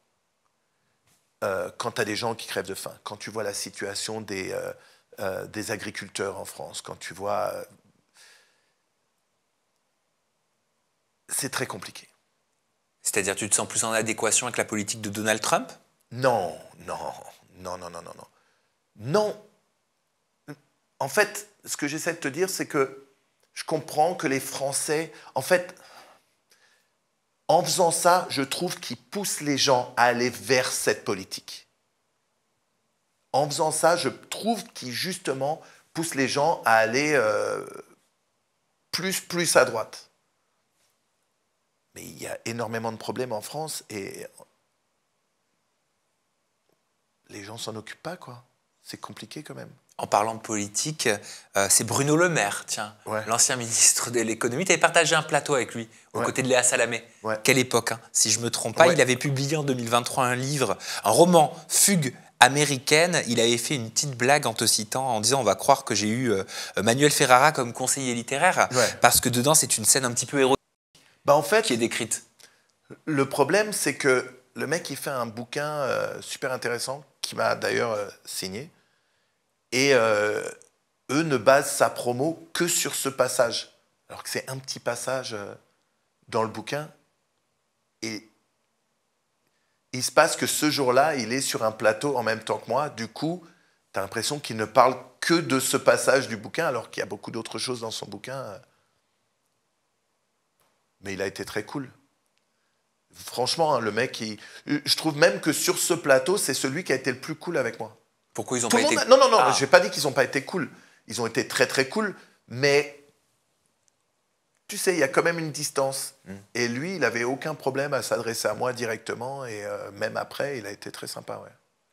Quand tu as des gens qui crèvent de faim, quand tu vois la situation des agriculteurs en France, quand tu vois… c'est très compliqué. C'est-à-dire, tu te sens plus en adéquation avec la politique de Donald Trump? Non. Non. En fait, ce que j'essaie de te dire, c'est que je comprends que les Français… En fait, en faisant ça, je trouve qu'ils poussent les gens à aller vers cette politique. En faisant ça, je trouve qu'ils, justement, poussent les gens à aller plus à droite. Mais il y a énormément de problèmes en France et les gens s'en occupent pas, quoi. C'est compliqué quand même. En parlant de politique, c'est Bruno Le Maire, tiens, l'ancien ministre de l'économie. Tu avais partagé un plateau avec lui, aux côtés de Léa Salamé. Quelle époque, hein, si je ne me trompe pas. Il avait publié en 2023 un livre, un roman, Fugue américaine. Il avait fait une petite blague en te citant, en disant on va croire que j'ai eu Manuel Ferrara comme conseiller littéraire, parce que dedans, c'est une scène un petit peu érotique en fait, qui est décrite. Le problème, c'est que le mec, il fait un bouquin super intéressant, qui m'a d'ailleurs signé. Et eux ne basent sa promo que sur ce passage. Alors que c'est un petit passage dans le bouquin. Et il se passe que ce jour-là, il est sur un plateau en même temps que moi. Du coup, tu as l'impression qu'il ne parle que de ce passage du bouquin, alors qu'il y a beaucoup d'autres choses dans son bouquin. Mais il a été très cool. Franchement, hein, le mec, je trouve même que sur ce plateau, c'est celui qui a été le plus cool avec moi. Pourquoi ils n'ont Tout pas le été... monde Non, Ah. j'ai pas dit qu'ils n'ont pas été cool. Ils ont été très, très cool, mais tu sais, il y a quand même une distance. Et lui, il n'avait aucun problème à s'adresser à moi directement, et même après, il a été très sympa, ouais.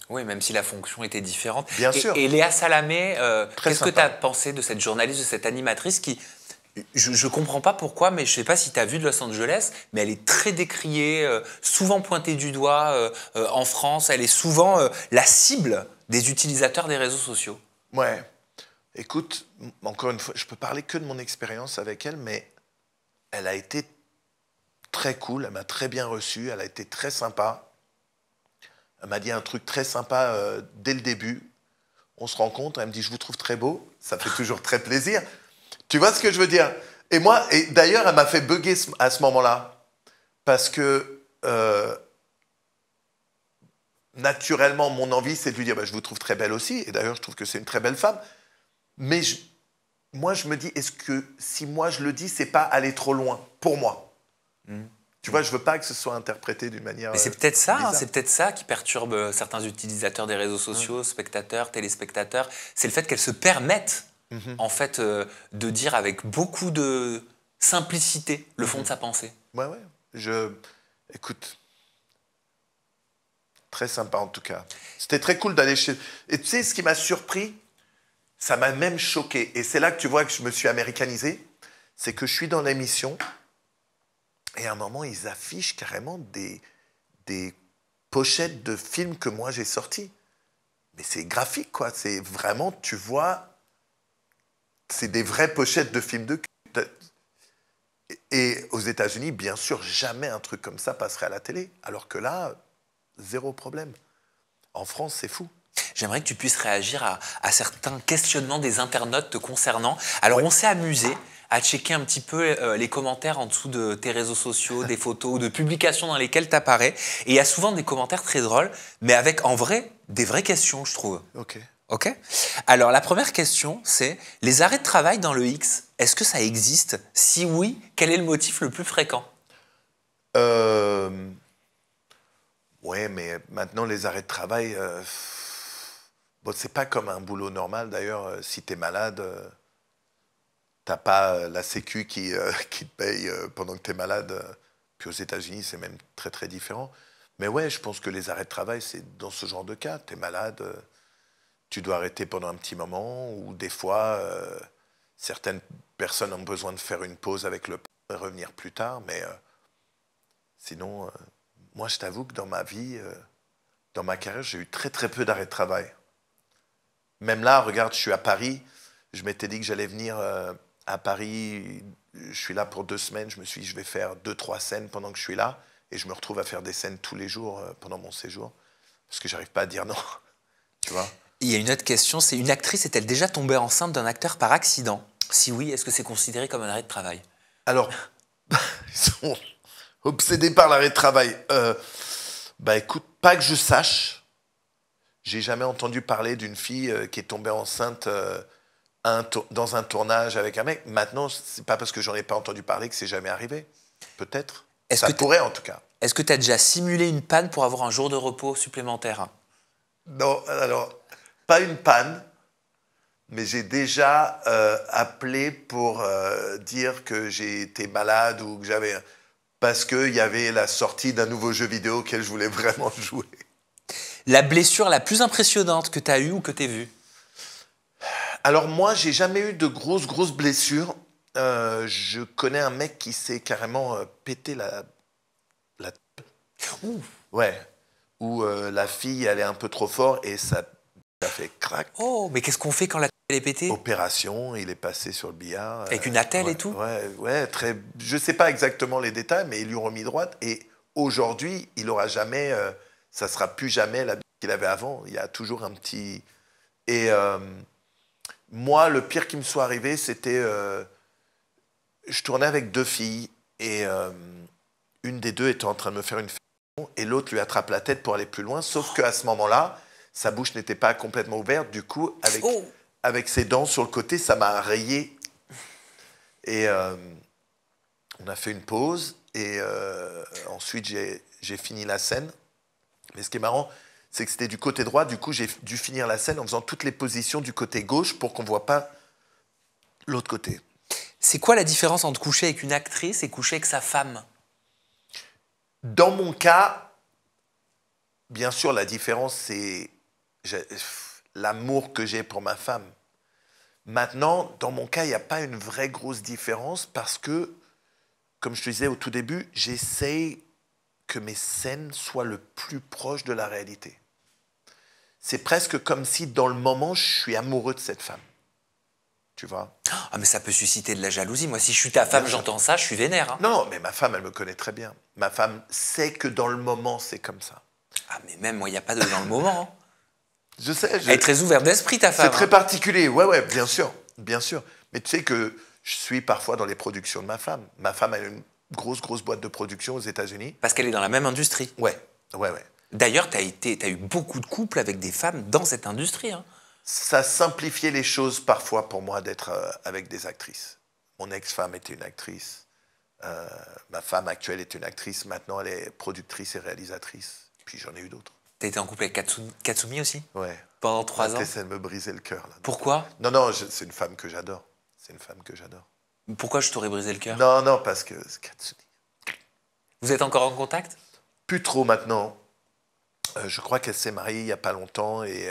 Oui, même si la fonction était différente. Bien sûr. Et Léa Salamé, Très qu'est-ce que tu sympa. as pensé de cette journaliste, de cette animatrice qui... Je ne comprends pas pourquoi, mais je ne sais pas si tu as vu de Los Angeles, mais elle est très décriée, souvent pointée du doigt en France. Elle est souvent la cible des utilisateurs des réseaux sociaux. Ouais. Écoute, encore une fois, je peux parler que de mon expérience avec elle, mais elle a été très cool, elle m'a très bien reçu, elle a été très sympa. Elle m'a dit un truc très sympa dès le début. On se rencontre, elle me dit « Je vous trouve très beau ». Ça fait toujours très plaisir. Tu vois ce que je veux dire? Et moi, et d'ailleurs, elle m'a fait bugger à ce moment-là. Parce que, naturellement, mon envie, c'est de lui dire bah, « Je vous trouve très belle aussi ». Et d'ailleurs, je trouve que c'est une très belle femme. Mais moi, je me dis, est-ce que si moi, je le dis, c'est pas aller trop loin pour moi? Tu vois, je veux pas que ce soit interprété d'une manière Mais c'est peut-être ça, bizarre. c'est peut-être ça qui perturbe certains utilisateurs des réseaux sociaux, spectateurs, téléspectateurs. C'est le fait qu'elles se permettent, en fait, de dire avec beaucoup de simplicité le fond de sa pensée. Ouais, ouais. Écoute, très sympa en tout cas. C'était très cool d'aller chez... Et tu sais, ce qui m'a surpris, ça m'a même choqué. Et c'est là que tu vois que je me suis américanisé. C'est que je suis dans l'émission et à un moment, ils affichent carrément des pochettes de films que moi j'ai sortis. Mais c'est graphique, quoi. C'est vraiment, tu vois, c'est des vraies pochettes de films de cul. Et aux États-Unis, bien sûr, jamais un truc comme ça passerait à la télé. Alors que là, zéro problème. En France, c'est fou. J'aimerais que tu puisses réagir à certains questionnements des internautes te concernant. Alors, on s'est amusé à checker un petit peu les commentaires en dessous de tes réseaux sociaux, des photos ou de publications dans lesquelles tu apparais. Et il y a souvent des commentaires très drôles, mais avec, en vrai, des vraies questions, je trouve. Ok. Ok. Alors, la première question, c'est les arrêts de travail dans le X, est-ce que ça existe? Si oui, quel est le motif le plus fréquent? Ouais, mais maintenant, les arrêts de travail, bon, c'est pas comme un boulot normal. D'ailleurs, si tu es malade, t'as pas la Sécu qui te paye pendant que tu es malade. Puis aux États-Unis, c'est même très, très différent. Mais ouais, je pense que les arrêts de travail, c'est dans ce genre de cas. Tu es malade, tu dois arrêter pendant un petit moment, ou des fois, certaines personnes ont besoin de faire une pause avec le et revenir plus tard. Mais sinon, moi, je t'avoue que dans ma vie, dans ma carrière, j'ai eu très, très peu d'arrêts de travail. Même là, regarde, je suis à Paris. Je m'étais dit que j'allais venir à Paris. Je suis là pour 2 semaines. Je me suis dit, je vais faire 2-3 scènes pendant que je suis là. Et je me retrouve à faire des scènes tous les jours pendant mon séjour. Parce que j'arrive pas à dire non. Tu vois? Il y a une autre question, c'est une actrice est-elle déjà tombée enceinte d'un acteur par accident? Si oui, est-ce que c'est considéré comme un arrêt de travail? Alors, ils sont obsédés par l'arrêt de travail. Bah écoute, pas que je sache. J'ai jamais entendu parler d'une fille qui est tombée enceinte dans un tournage avec un mec. Maintenant, c'est pas parce que j'en ai pas entendu parler que c'est jamais arrivé. Peut-être. Ça pourrait en tout cas. Est-ce que tu as déjà simulé une panne pour avoir un jour de repos supplémentaire? Non, alors, pas une panne, mais j'ai déjà appelé pour dire que j'ai été malade ou que j'avais... Parce qu'il y avait la sortie d'un nouveau jeu vidéo auquel je voulais vraiment jouer. La blessure la plus impressionnante que tu as eue ou que tu as vue? Alors moi, j'ai jamais eu de grosses blessures. Je connais un mec qui s'est carrément pété la... Ouh. Ouais. Où la fille allait un peu trop fort et ça fait crac. Oh, mais qu'est-ce qu'on fait quand la tête est pétée? Opération, il est passé sur le billard. Avec une attelle et tout? Ouais, très... Je sais pas exactement les détails, mais ils lui ont remis droite. Et aujourd'hui, il aura jamais... ça sera plus jamais la bille qu'il avait avant. Il y a toujours un petit... Et moi, le pire qui me soit arrivé, c'était... je tournais avec 2 filles et une des 2 était en train de me faire une fellation et l'autre lui attrape la tête pour aller plus loin. Sauf qu'à ce moment-là, sa bouche n'était pas complètement ouverte. Du coup, avec ses dents sur le côté, ça m'a rayé. Et On a fait une pause et ensuite j'ai fini la scène. Mais ce qui est marrant, c'est que c'était du côté droit. Du coup, j'ai dû finir la scène en faisant toutes les positions du côté gauche pour qu'on ne voit pas l'autre côté. C'est quoi la différence entre coucher avec une actrice et coucher avec sa femme? Dans mon cas, bien sûr, la différence, c'est l'amour que j'ai pour ma femme. Maintenant, dans mon cas, il n'y a pas une vraie grosse différence parce que, comme je te disais au tout début, j'essaye que mes scènes soient le plus proches de la réalité. C'est presque comme si, dans le moment, je suis amoureux de cette femme. Tu vois? Ah, mais ça peut susciter de la jalousie. Moi, si je suis ta femme, j'entends ça, je suis vénère. Hein. Non, mais ma femme, elle me connaît très bien. Ma femme sait que dans le moment, c'est comme ça. Ah, mais même moi, il n'y a pas de dans le moment. Hein. Je sais. Elle est très ouverte d'esprit, ta femme. C'est très hein. particulier. Ouais, bien sûr. Bien sûr. Mais tu sais que je suis parfois dans les productions de ma femme. Ma femme a une grosse boîte de production aux États-Unis. Parce qu'elle est dans la même industrie. Ouais. D'ailleurs, tu as eu beaucoup de couples avec des femmes dans cette industrie. Hein. Ça simplifiait les choses parfois pour moi d'être avec des actrices. Mon ex-femme était une actrice. Ma femme actuelle est une actrice. Maintenant, elle est productrice et réalisatrice. Puis j'en ai eu d'autres. Tu as été en couple avec Katsumi aussi? Ouais. Pendant 3 ans. Ça me brisait le cœur. Là. Pourquoi? Non, c'est une femme que j'adore. C'est une femme que j'adore. Pourquoi je t'aurais brisé le cœur? Non, parce que Katsumi. Vous êtes encore en contact? Plus trop maintenant. Je crois qu'elle s'est mariée il n'y a pas longtemps et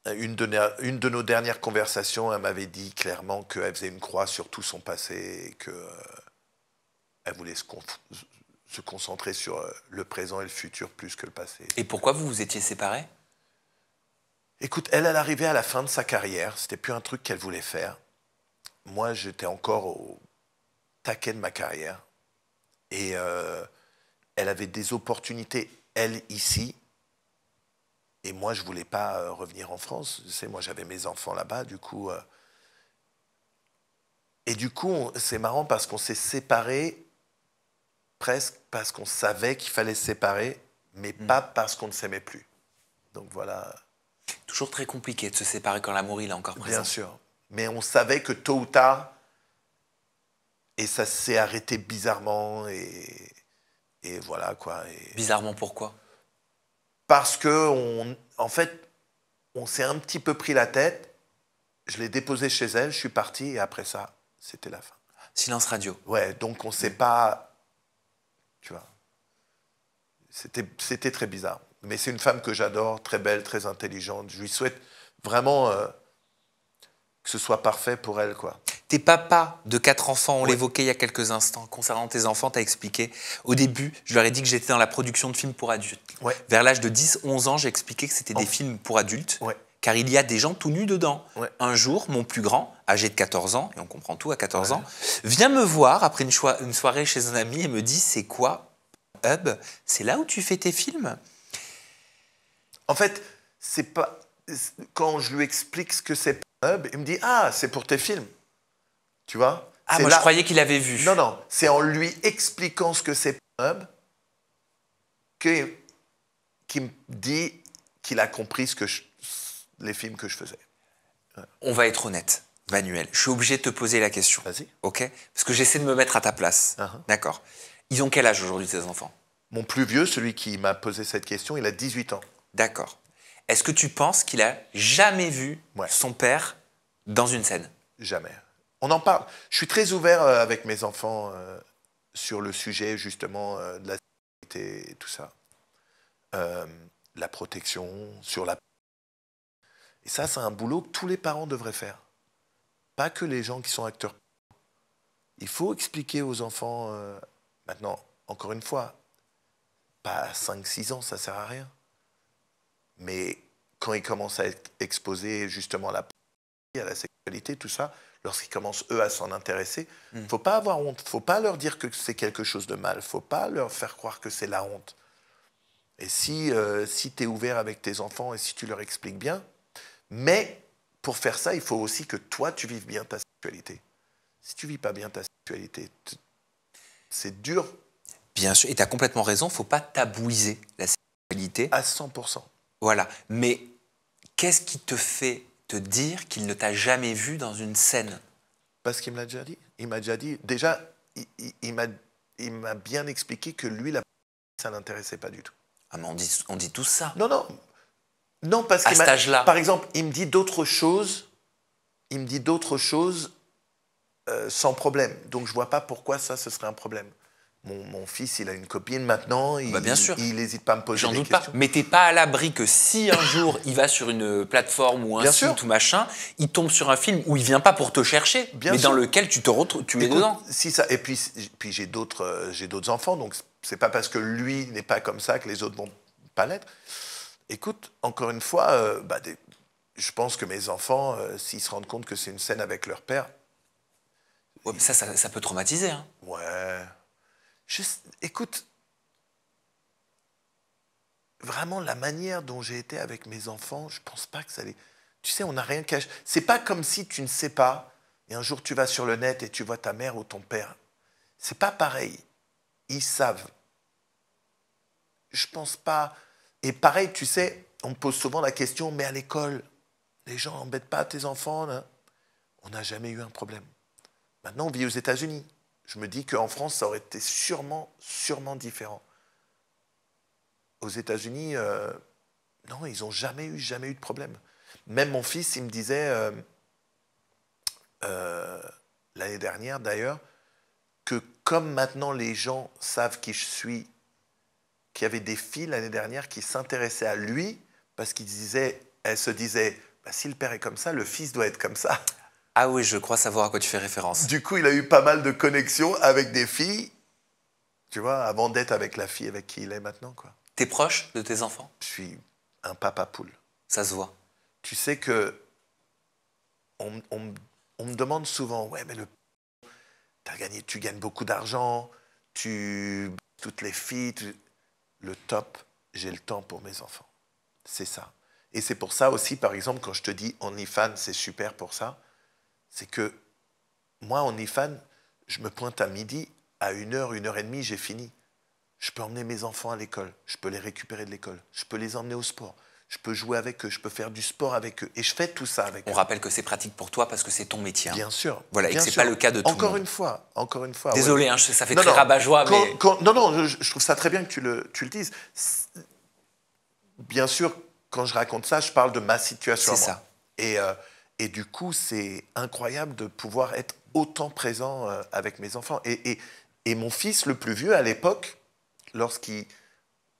une de nos dernières conversations, elle m'avait dit clairement qu'elle faisait une croix sur tout son passé et qu'elle voulait se concentrer sur le présent et le futur plus que le passé. Et pourquoi vous vous étiez séparés? Écoute, elle arrivait à la fin de sa carrière, c'était plus un truc qu'elle voulait faire. Moi, j'étais encore au taquet de ma carrière et elle avait des opportunités, elle, ici. Et moi, je ne voulais pas revenir en France. Tu sais, moi, j'avais mes enfants là-bas, du coup. Et du coup, c'est marrant parce qu'on s'est séparés presque parce qu'on savait qu'il fallait se séparer, mais pas parce qu'on ne s'aimait plus. Donc voilà. Toujours très compliqué de se séparer quand l'amour il est encore présent. Bien sûr. Mais on savait que tôt ou tard, et ça s'est arrêté bizarrement, et voilà quoi. Et Bizarrement, pourquoi? parce que, en fait, on s'est un petit peu pris la tête. Je l'ai déposée chez elle, je suis parti, et après ça, c'était la fin. Silence radio. Ouais, donc on ne sait pas. Tu vois. C'était très bizarre. Mais c'est une femme que j'adore, très belle, très intelligente. Je lui souhaite vraiment que ce soit parfait pour elle, quoi. T'es papa de 4 enfants, on Ouais. l'évoquait il y a quelques instants. Concernant tes enfants, tu as expliqué. Au début, je leur ai dit que j'étais dans la production de films pour adultes. Ouais. Vers l'âge de 10-11 ans, j'ai expliqué que c'était des films pour adultes, Ouais. car il y a des gens tout nus dedans. Ouais. Un jour, mon plus grand, âgé de 14 ans, et on comprend tout à 14 ans, vient me voir après une soirée chez un ami et me dit « C'est quoi Hub? C'est là où tu fais tes films ?» En fait, c'est pas. Quand je lui explique ce que c'est Pornhub, il me dit ah, c'est pour tes films. Tu vois? Ah, C'est moi là- je croyais qu'il avait vu. Non, c'est en lui expliquant ce que c'est Pornhub qu'il me dit qu'il a compris les films que je faisais. On va être honnête, Manuel. Je suis obligé de te poser la question. Vas-y. Ok? Parce que j'essaie de me mettre à ta place. D'accord. Ils ont quel âge aujourd'hui, tes enfants? Mon plus vieux, celui qui m'a posé cette question, il a 18 ans. D'accord. Est-ce que tu penses qu'il a jamais vu Ouais. son père dans une scène? Jamais. On en parle. Je suis très ouvert avec mes enfants sur le sujet justement de la sécurité et tout ça. La protection, sur la... Et ça, c'est un boulot que tous les parents devraient faire. Pas que les gens qui sont acteurs. Il faut expliquer aux enfants, maintenant, encore une fois, pas à 5-6 ans, ça sert à rien. Mais quand ils commencent à être exposés justement à la sexualité, tout ça, lorsqu'ils commencent, eux, à s'en intéresser, il ne faut pas avoir honte. Il ne faut pas leur dire que c'est quelque chose de mal. Il ne faut pas leur faire croire que c'est la honte. Et si tu es ouvert avec tes enfants et si tu leur expliques bien, mais pour faire ça, il faut aussi que toi, tu vives bien ta sexualité. Si tu ne vis pas bien ta sexualité, c'est dur. Bien sûr, et tu as complètement raison, il ne faut pas tabouiser la sexualité. À 100%. Voilà. Mais qu'est-ce qui te fait te dire qu'il ne t'a jamais vu dans une scène? Parce qu'il me l'a déjà dit. Il m'a déjà dit, déjà, il m'a bien expliqué que lui, ça ne l'intéressait pas du tout. Ah, mais on dit tout ça. Non, parce À qu'il cet âge-là. par exemple, il me dit d'autres choses. Sans problème. Donc, je vois pas pourquoi ça, ce serait un problème. Mon fils, il a une copine maintenant. Bien sûr. Il n'hésite pas à me poser J'en des doute questions. pas. Mais t'es pas à l'abri que si un jour il va sur une plateforme ou un Bien site sûr. ou machin, il tombe sur un film où il vient pas pour te chercher, Bien mais sûr. dans lequel tu es Écoute, dedans. Si ça, et puis j'ai d'autres enfants, donc c'est pas parce que lui n'est pas comme ça que les autres vont pas l'être. Écoute, encore une fois, je pense que mes enfants, s'ils se rendent compte que c'est une scène avec leur père, Ouais, mais ça peut traumatiser. Hein. ouais. Écoute, vraiment la manière dont j'ai été avec mes enfants, je pense pas que ça les. Tu sais, on n'a rien caché. C'est pas comme si tu ne sais pas et un jour tu vas sur le net et tu vois ta mère ou ton père. C'est pas pareil. Ils savent. Je pense pas. Et pareil, tu sais, on me pose souvent la question, mais à l'école, les gens n'embêtent pas tes enfants, là. On n'a jamais eu un problème. Maintenant, on vit aux États-Unis. Je me dis qu'en France, ça aurait été sûrement différent. Aux États-Unis, non, ils n'ont jamais eu de problème. Même mon fils, il me disait, l'année dernière d'ailleurs, que comme maintenant les gens savent qui je suis, qu'il y avait des filles l'année dernière qui s'intéressaient à lui parce elles se disaient, si le père est comme ça, le fils doit être comme ça. Ah oui, je crois savoir à quoi tu fais référence. Du coup, il a eu pas mal de connexions avec des filles, tu vois, avant d'être avec la fille avec qui il est maintenant, quoi. T'es proche de tes enfants? Je suis un papa poule. Ça se voit. Tu sais que on me demande souvent, ouais, mais tu gagnes beaucoup d'argent, toutes les filles, le top, j'ai le temps pour mes enfants. C'est ça. Et c'est pour ça aussi, par exemple, quand je te dis OnlyFans, c'est super pour ça, c'est que moi, OnlyFans, je me pointe à midi, à 1h, 1h30, j'ai fini. Je peux emmener mes enfants à l'école, je peux les récupérer de l'école, je peux les emmener au sport, je peux jouer avec eux, je peux faire du sport avec eux. Et je fais tout ça avec eux. On rappelle que c'est pratique pour toi parce que c'est ton métier. Hein. Bien sûr. Voilà, et bien que c'est sûr. pas le cas de tout le Encore monde. une fois. Désolé, ouais. hein, ça fait Non, très non, rabat-joie, mais... Non, je trouve ça très bien que tu le dises. Bien sûr, quand je raconte ça, je parle de ma situation. C'est à moi. Et du coup, c'est incroyable de pouvoir être autant présent avec mes enfants. Et mon fils, le plus vieux, à l'époque, lorsqu'il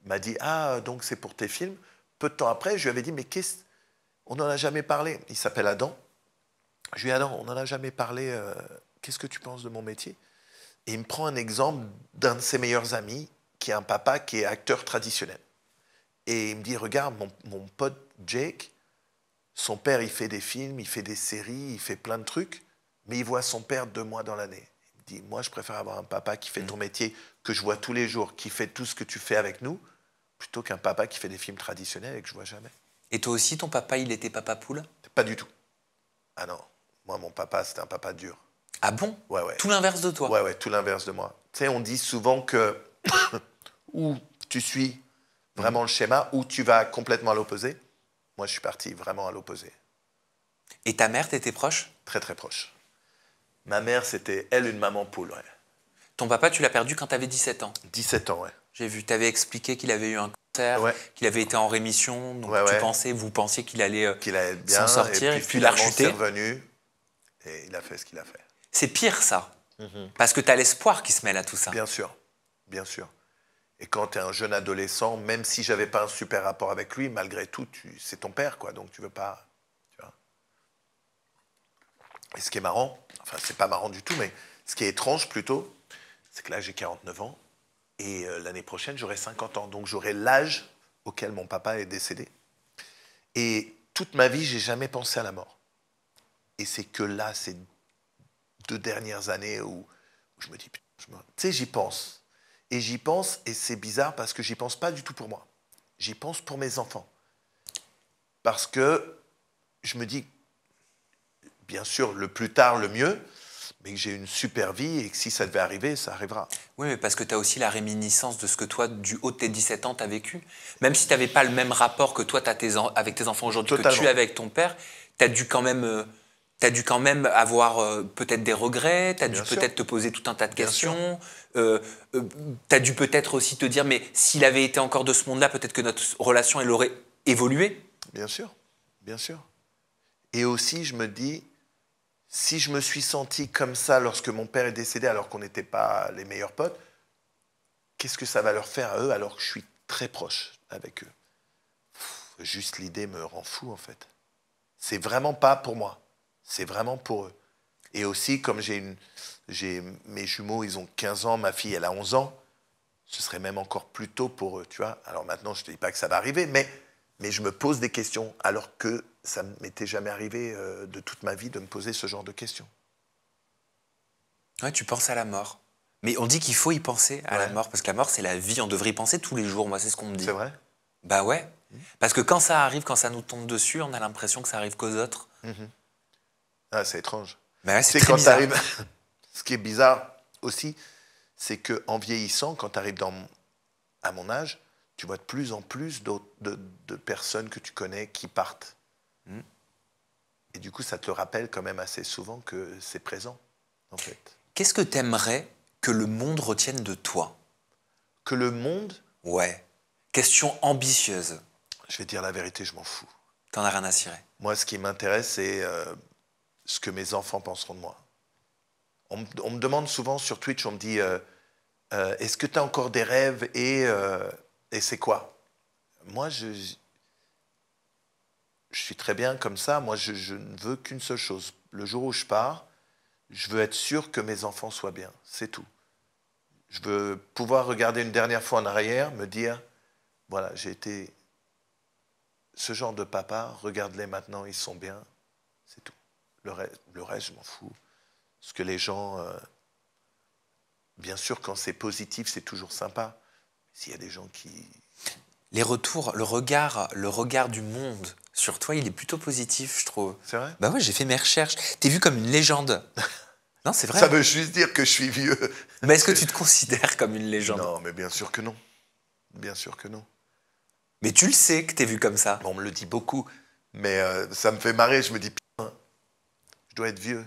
m'a dit « Ah, donc c'est pour tes films », peu de temps après, je lui avais dit « Mais on n'en a jamais parlé ». Il s'appelle Adam. Je lui ai dit « Adam, on n'en a jamais parlé. Qu'est-ce que tu penses de mon métier ?» Et il me prend un exemple d'un de ses meilleurs amis, qui est un papa qui est acteur traditionnel. Et il me dit « Regarde, mon pote Jake, son père, il fait des films, il fait des séries, il fait plein de trucs, mais il voit son père 2 mois dans l'année. » Il me dit « Moi, je préfère avoir un papa qui fait ton métier, que je vois tous les jours, qui fait tout ce que tu fais avec nous, plutôt qu'un papa qui fait des films traditionnels et que je vois jamais. » Et toi aussi, ton papa, il était papa poule? Pas du tout. Ah non, moi, mon papa, c'était un papa dur. Ah bon? Ouais. Tout l'inverse de toi? Ouais, tout l'inverse de moi. Tu sais, on dit souvent que ou tu suis vraiment le schéma, ou tu vas complètement à l'opposé. Moi, je suis parti vraiment à l'opposé. Et ta mère, t'étais proche? Très, très proche. Ma mère, c'était, elle, une maman poule, ouais. Ton papa, tu l'as perdu quand t'avais 17 ans. 17 ans, ouais. J'ai vu, t'avais expliqué qu'il avait eu un cancer, Ouais. qu'il avait été en rémission, donc vous pensiez qu'il allait Qu'il allait bien, s'en sortir, et et puis puis il a finalement, c'est rechuté. revenu, et il a fait ce qu'il a fait. C'est pire, ça. Parce que t'as l'espoir qui se mêle à tout ça. Bien sûr, bien sûr. Et quand tu es un jeune adolescent, même si j'avais pas un super rapport avec lui, malgré tout, c'est ton père, quoi, donc tu veux pas... Tu vois. Et ce qui est marrant, enfin, c'est pas marrant du tout, mais ce qui est étrange plutôt, c'est que là, j'ai 49 ans, et l'année prochaine, j'aurai 50 ans. Donc j'aurai l'âge auquel mon papa est décédé. Et toute ma vie, j'ai jamais pensé à la mort. Et c'est que là, ces 2 dernières années où je me dis, putain, tu sais, j'y pense. Et j'y pense, et c'est bizarre parce que j'y pense pas du tout pour moi. J'y pense pour mes enfants. Parce que je me dis, bien sûr, le plus tard, le mieux, mais que j'ai une super vie et que si ça devait arriver, ça arrivera. Oui, mais parce que tu as aussi la réminiscence de ce que toi, du haut de tes 17 ans, tu as vécu. Même si tu n'avais pas le même rapport que toi avec tes enfants aujourd'hui que tu as avec ton père, tu as dû quand même Tu as dû quand même avoir peut-être des regrets, tu as dû Bien sûr. peut-être te poser tout un tas de Bien questions. Tu as dû peut-être aussi te dire, mais s'il avait été encore de ce monde-là, peut-être que notre relation, elle aurait évolué. Bien sûr, bien sûr. Et aussi, je me dis, si je me suis senti comme ça lorsque mon père est décédé, alors qu'on n'était pas les meilleurs potes, qu'est-ce que ça va leur faire à eux alors que je suis très proche avec eux? Juste l'idée me rend fou, en fait. C'est vraiment pas pour moi. C'est vraiment pour eux. Et aussi, comme mes jumeaux, ils ont 15 ans, ma fille, elle a 11 ans, ce serait même encore plus tôt pour eux, tu vois. Alors maintenant, je ne te dis pas que ça va arriver, mais je me pose des questions, alors que ça ne m'était jamais arrivé de toute ma vie de me poser ce genre de questions. Ouais, tu penses à la mort. Mais on dit qu'il faut y penser à la Ouais. mort, parce que la mort, c'est la vie. On devrait y penser tous les jours. Moi, c'est ce qu'on me dit. C'est vrai? Bah ouais. Parce que quand ça arrive, quand ça nous tombe dessus, on a l'impression que ça arrive qu'aux autres. Ah, c'est étrange. Bah ouais, c'est C'est très quand bizarre. tu arrives. Ce qui est bizarre aussi, c'est qu'en vieillissant, quand tu arrives à mon âge, tu vois de plus en plus de personnes que tu connais qui partent. Et du coup, ça te le rappelle quand même assez souvent que c'est présent, en fait. Qu'est-ce que t'aimerais que le monde retienne de toi? Que le monde, Ouais. Question ambitieuse. je vais te dire la vérité, je m'en fous. T'en as rien à cirer. Moi, ce qui m'intéresse, c'est ce que mes enfants penseront de moi. On me demande souvent sur Twitch, on me dit est-ce que tu as encore des rêves et c'est quoi? Moi, je suis très bien comme ça. Moi, je ne veux qu'une seule chose. Le jour où je pars, je veux être sûr que mes enfants soient bien. C'est tout. Je veux pouvoir regarder une dernière fois en arrière, me dire voilà, j'ai été ce genre de papa, regarde-les maintenant, ils sont bien. C'est tout. Le reste, je m'en fous. Parce que les gens, bien sûr, quand c'est positif, c'est toujours sympa. S'il y a des gens qui... Les retours, le regard du monde sur toi, il est plutôt positif, je trouve. C'est vrai? Bah ouais, j'ai fait mes recherches. T'es vu comme une légende. Non, c'est vrai. Ça veut juste dire que je suis vieux. Mais est-ce que tu te considères comme une légende? Non, mais bien sûr que non. Bien sûr que non. Mais tu le sais que t'es vu comme ça. Bon, on me le dit beaucoup, mais ça me fait marrer. Je me dis, putain, je dois être vieux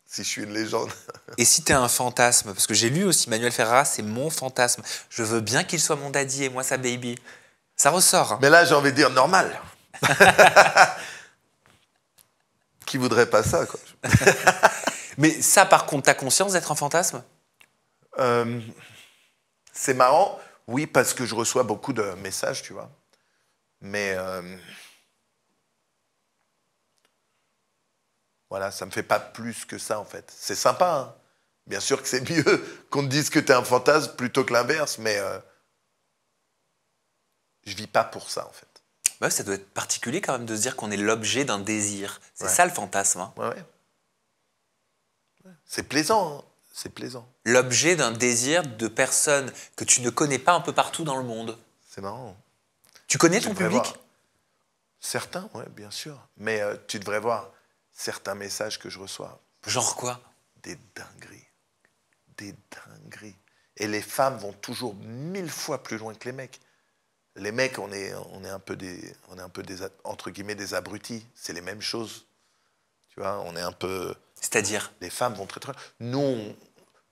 si je suis une légende. Et si t'es un fantasme, parce que j'ai lu aussi Manuel Ferrara, c'est mon fantasme. Je veux bien qu'il soit mon daddy et moi sa baby. Ça ressort. Hein. Mais là, j'ai envie de dire normal. Qui voudrait pas ça, quoi? Mais ça, par contre, t'as conscience d'être un fantasme? C'est marrant, oui, parce que je reçois beaucoup de messages, tu vois. Mais voilà, ça me fait pas plus que ça, en fait. C'est sympa, hein. Bien sûr que c'est mieux qu'on te dise que t'es un fantasme plutôt que l'inverse, mais je vis pas pour ça, en fait. Bah, ça doit être particulier quand même de se dire qu'on est l'objet d'un désir. C'est Ouais. ça le fantasme. Hein. Ouais, ouais. C'est plaisant, hein. C'est plaisant. L'objet d'un désir de personnes que tu ne connais pas un peu partout dans le monde. C'est marrant. Tu connais Tu ton devrais public? voir. Certains, oui, bien sûr. Mais tu devrais voir certains messages que je reçois. Genre quoi? Des dingueries. Des dingueries. Et les femmes vont toujours 1000 fois plus loin que les mecs. Les mecs, on est un peu des entre guillemets, des abrutis. C'est les mêmes choses. Tu vois, on est un peu... C'est-à-dire? Les femmes vont très très... Nous,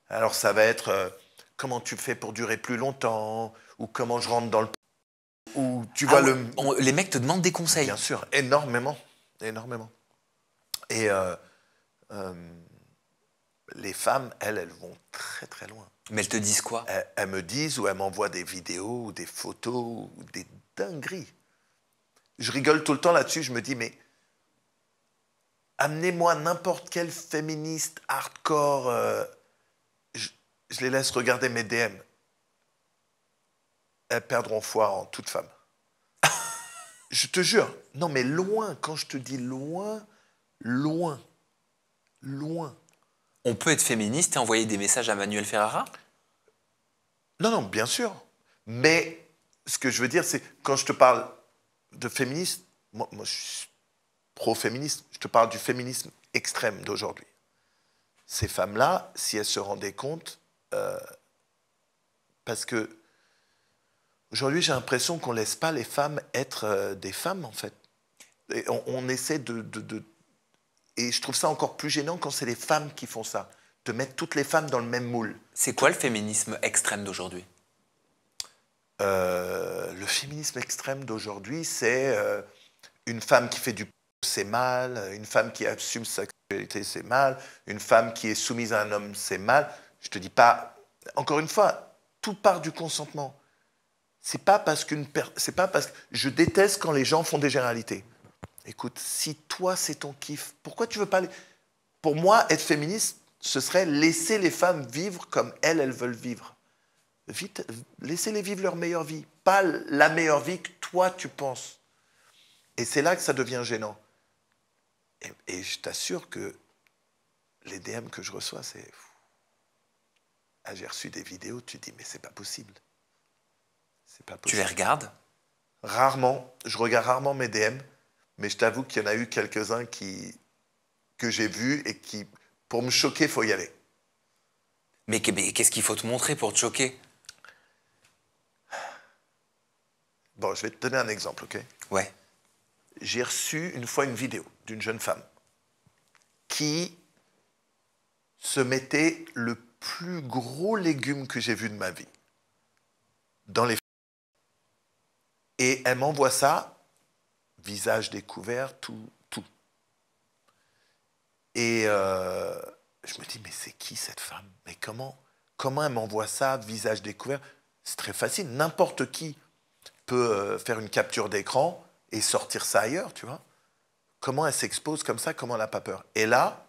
alors ça va être comment tu fais pour durer plus longtemps, ou comment je rentre dans le... Ou tu vois Ah ouais, les mecs te demandent des conseils. Bien sûr, énormément, énormément. Et les femmes, elles vont très très loin. Mais elles te disent quoi? Elles me disent ou elles m'envoient des vidéos ou des photos ou des dingueries. Je rigole tout le temps là-dessus, je me dis, mais amenez-moi n'importe quel féministe hardcore, je les laisse regarder mes DM. Elles perdront foi en toute femme. Je te jure. Non, mais loin, quand je te dis loin, loin, loin. On peut être féministe et envoyer des messages à Manuel Ferrara? Non, non, bien sûr. Mais ce que je veux dire, c'est quand je te parle de féminisme, moi je suis pro-féministe, je te parle du féminisme extrême d'aujourd'hui. Ces femmes-là, si elles se rendaient compte, parce que aujourd'hui, j'ai l'impression qu'on ne laisse pas les femmes être des femmes, en fait. Et on essaie de... Et je trouve ça encore plus gênant quand c'est les femmes qui font ça. De mettre toutes les femmes dans le même moule. C'est quoi le féminisme extrême d'aujourd'hui? Le féminisme extrême d'aujourd'hui, c'est une femme qui fait du c'est mal, une femme qui assume sa sexualité, c'est mal, une femme qui est soumise à un homme, c'est mal. Je te dis pas, encore une fois, tout part du consentement. C'est pas parce que je déteste quand les gens font des généralités. Écoute, si toi c'est ton kiff, pourquoi tu veux pas Pour moi, être féministe, ce serait laisser les femmes vivre comme elles veulent vivre. Vite, laissez-les vivre leur meilleure vie, pas la meilleure vie que toi tu penses. Et c'est là que ça devient gênant. Et je t'assure que les DM que je reçois, c'est... Ah, j'ai reçu des vidéos, tu te dis, mais c'est pas possible. C'est pas possible. Tu les regardes? Rarement. Je regarde rarement mes DM, mais je t'avoue qu'il y en a eu quelques-uns que j'ai vus et qui, pour me choquer, il faut y aller. Mais qu'est-ce qu'il faut te montrer pour te choquer? Bon, je vais te donner un exemple, ok? Ouais. J'ai reçu une fois une vidéo d'une jeune femme qui se mettait le plus gros légume que j'ai vu de ma vie dans les... Et elle m'envoie ça, visage découvert, tout. Et je me dis, mais c'est qui cette femme? Mais comment elle m'envoie ça, visage découvert? C'est très facile, n'importe qui peut faire une capture d'écran et sortir ça ailleurs, tu vois. Comment elle s'expose comme ça, comment elle n'a pas peur? Et là,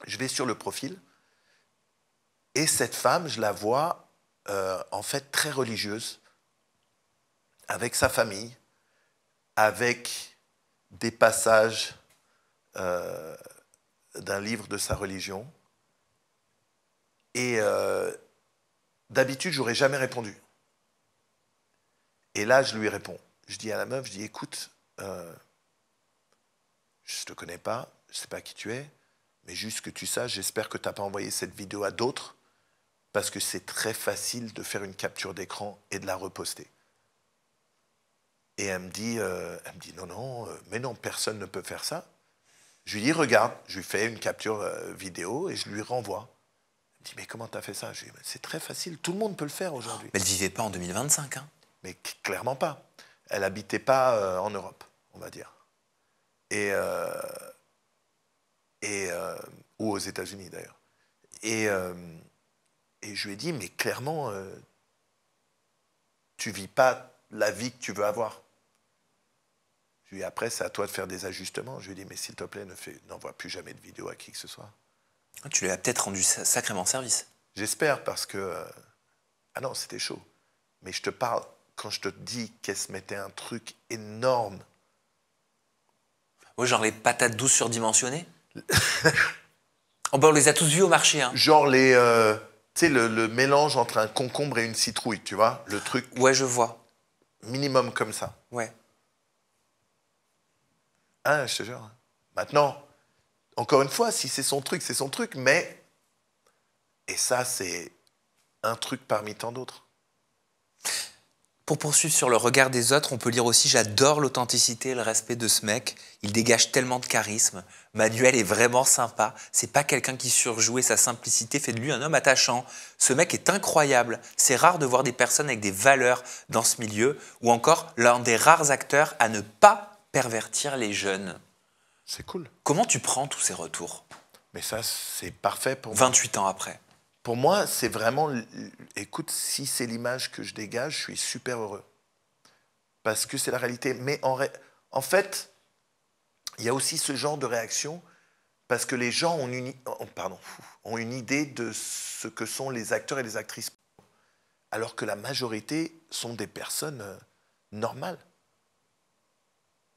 je vais sur le profil, et cette femme, je la vois en fait très religieuse, avec sa famille, avec des passages d'un livre de sa religion. Et d'habitude, j'aurais jamais répondu. Et là, je lui réponds. Je dis à la meuf, je dis, écoute, je ne te connais pas, je ne sais pas qui tu es, mais juste que tu saches, j'espère que tu n'as pas envoyé cette vidéo à d'autres, parce que c'est très facile de faire une capture d'écran et de la reposter. Et elle me dit non, mais non, personne ne peut faire ça. Je lui dis, regarde, je lui fais une capture vidéo et je lui renvoie. Elle me dit, mais comment tu as fait ça? Je lui dis, c'est très facile, tout le monde peut le faire aujourd'hui. Mais elle ne vivait pas en 2025, hein. Mais clairement pas. Elle n'habitait pas en Europe, on va dire. Ou aux États-Unis d'ailleurs. Et je lui ai dit, mais clairement, tu vis pas la vie que tu veux avoir. Je lui ai dit, après, c'est à toi de faire des ajustements. Je lui ai dit, mais s'il te plaît, n'envoie plus jamais de vidéo à qui que ce soit. Tu lui as peut-être rendu sacrément service. J'espère, parce que... ah non, c'était chaud. Mais je te parle, quand je te dis qu'elle se mettait un truc énorme. Oui, genre les patates douces surdimensionnées. Oh ben on les a tous vus au marché, hein. Genre tu sais, le mélange entre un concombre et une citrouille, tu vois? Le truc Ouais, je vois. minimum comme ça. Ouais. Ah, je te jure. Maintenant, encore une fois, si c'est son truc, mais... Et ça, c'est un truc parmi tant d'autres. Pour poursuivre sur le regard des autres, on peut lire aussi « J'adore l'authenticité et le respect de ce mec. Il dégage tellement de charisme. Manuel est vraiment sympa. C'est pas quelqu'un qui surjoue et sa simplicité fait de lui un homme attachant. Ce mec est incroyable. C'est rare de voir des personnes avec des valeurs dans ce milieu. » Ou encore « L'un des rares acteurs à ne pas pervertir les jeunes. » C'est cool. Comment tu prends tous ces retours? Mais ça, c'est parfait pour moi. 28 ans après. Pour moi, c'est vraiment... Écoute, si c'est l'image que je dégage, je suis super heureux. Parce que c'est la réalité. Mais en fait, il y a aussi ce genre de réaction parce que les gens ont une idée de ce que sont les acteurs et les actrices. Alors que la majorité sont des personnes normales.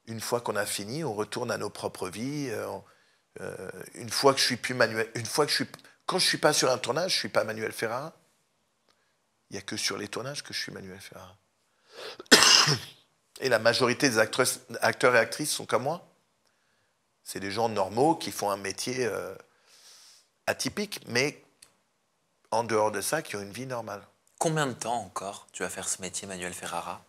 Une fois qu'on a fini, on retourne à nos propres vies. Une fois que je suis plus Manuel... Quand je ne suis pas sur un tournage, je ne suis pas Manuel Ferrara. Il n'y a que sur les tournages que je suis Manuel Ferrara. Et la majorité des acteurs et actrices sont comme moi. C'est des gens normaux qui font un métier atypique, mais en dehors de ça, qui ont une vie normale. Combien de temps encore tu vas faire ce métier, Manuel Ferrara?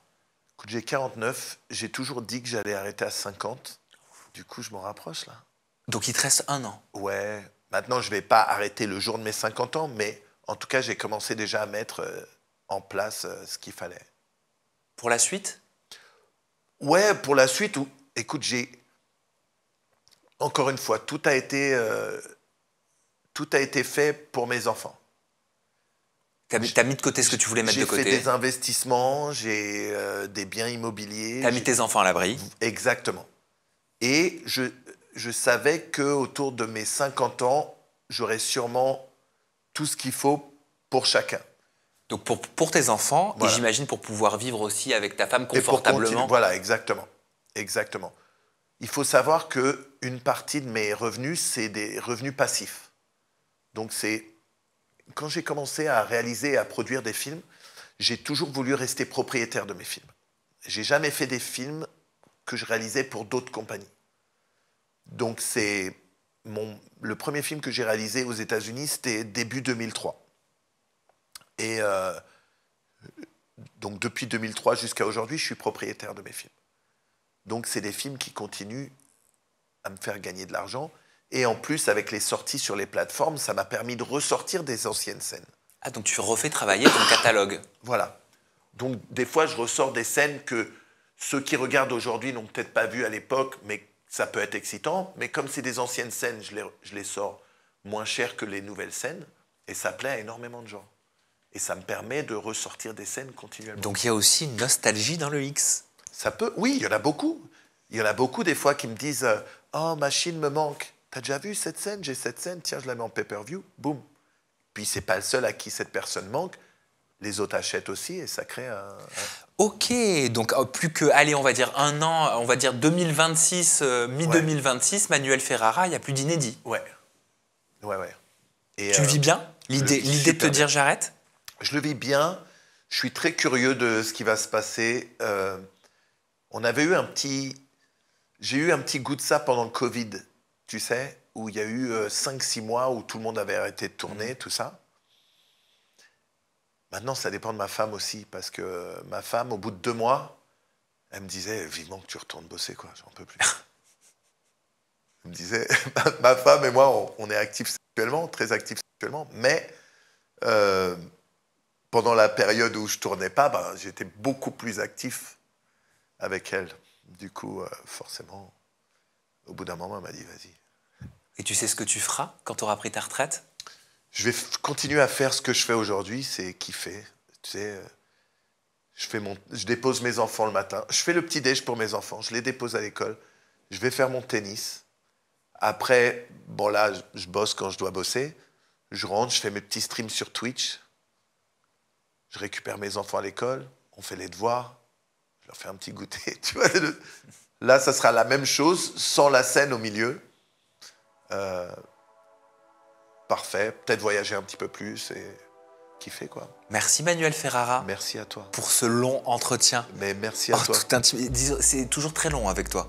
Écoute, j'ai 49, j'ai toujours dit que j'allais arrêter à 50. Du coup, je m'en rapproche là. Donc il te reste 1 an. Ouais, maintenant je ne vais pas arrêter le jour de mes 50 ans, mais en tout cas j'ai commencé déjà à mettre en place ce qu'il fallait. Pour la suite? Ouais, pour la suite, écoute, encore une fois, tout a été fait pour mes enfants. T'as mis de côté ce que tu voulais mettre de côté. J'ai fait des investissements, j'ai des biens immobiliers. T'as mis tes enfants à l'abri. Exactement. Et je savais qu'autour de mes 50 ans, j'aurais sûrement tout ce qu'il faut pour chacun. Donc pour tes enfants, Voilà. et j'imagine pour pouvoir vivre aussi avec ta femme Et pour confortablement. voilà, exactement. Exactement. Il faut savoir qu'une partie de mes revenus, c'est des revenus passifs. Donc quand j'ai commencé à réaliser et à produire des films, j'ai toujours voulu rester propriétaire de mes films. J'ai jamais fait des films que je réalisais pour d'autres compagnies. Donc le premier film que j'ai réalisé aux États-Unis, c'était début 2003. Et donc depuis 2003 jusqu'à aujourd'hui, je suis propriétaire de mes films. Donc c'est des films qui continuent à me faire gagner de l'argent. Et en plus, avec les sorties sur les plateformes, ça m'a permis de ressortir des anciennes scènes. Ah, donc tu refais travailler ton catalogue. Voilà. Donc des fois, je ressors des scènes que ceux qui regardent aujourd'hui n'ont peut-être pas vues à l'époque, mais ça peut être excitant. Mais comme c'est des anciennes scènes, je les sors moins cher que les nouvelles scènes. Et ça plaît à énormément de gens. Et ça me permet de ressortir des scènes continuellement. Donc il y a aussi une nostalgie dans le X. Ça peut, oui, il y en a beaucoup. Il y en a beaucoup des fois qui me disent « Oh, ma Chine me manque. T'as déjà vu cette scène? J'ai cette scène, tiens, je la mets en pay-per-view. » Boum. Puis c'est pas le seul à qui cette personne manque. Les autres achètent aussi et ça crée un... Ok, donc plus que, allez, on va dire 1 an, on va dire 2026, mi-2026, Manuel Ferrara, il n'y a plus d'inédit. Ouais. Ouais, ouais. Et, Tu le vis bien? L'idée de te dire j'arrête? Je le vis bien. Je suis très curieux de ce qui va se passer. J'ai eu un petit goût de ça pendant le Covid, tu sais, où il y a eu 5-6 mois où tout le monde avait arrêté de tourner, tout ça. Maintenant, ça dépend de ma femme aussi, parce que ma femme, au bout de 2 mois, elle me disait vivement que tu retournes bosser, quoi, j'en peux plus. Elle me disait, ma femme et moi, on est actifs sexuellement, très actifs sexuellement, mais pendant la période où je tournais pas, j'étais beaucoup plus actif avec elle. Du coup, forcément, au bout d'un moment, elle m'a dit, vas-y. Et tu sais ce que tu feras quand tu auras pris ta retraite? Je vais continuer à faire ce que je fais aujourd'hui, c'est kiffer. Tu sais, je dépose mes enfants le matin. Je fais le petit-déj pour mes enfants, je les dépose à l'école. Je vais faire mon tennis. Après, bon là, je bosse quand je dois bosser. Je rentre, je fais mes petits streams sur Twitch. Je récupère mes enfants à l'école, on fait les devoirs. Je leur fais un petit goûter. Tu vois, là, ça sera la même chose, sans la scène au milieu. Parfait. Peut-être voyager un petit peu plus et kiffer, quoi. Merci Manuel Ferrara. Merci à toi. Pour ce long entretien. Mais merci à toi. C'est toujours très long avec toi.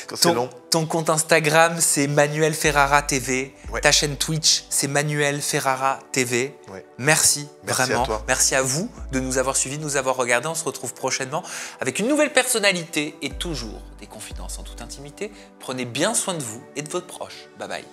Quand c'est long. Ton compte Instagram, c'est Manuel Ferrara TV. Ouais. Ta chaîne Twitch, c'est Manuel Ferrara TV. Ouais. Merci vraiment. À toi. Merci à vous de nous avoir suivis, de nous avoir regardés. On se retrouve prochainement avec une nouvelle personnalité et toujours des confidences en toute intimité. Prenez bien soin de vous et de votre proche. Bye bye.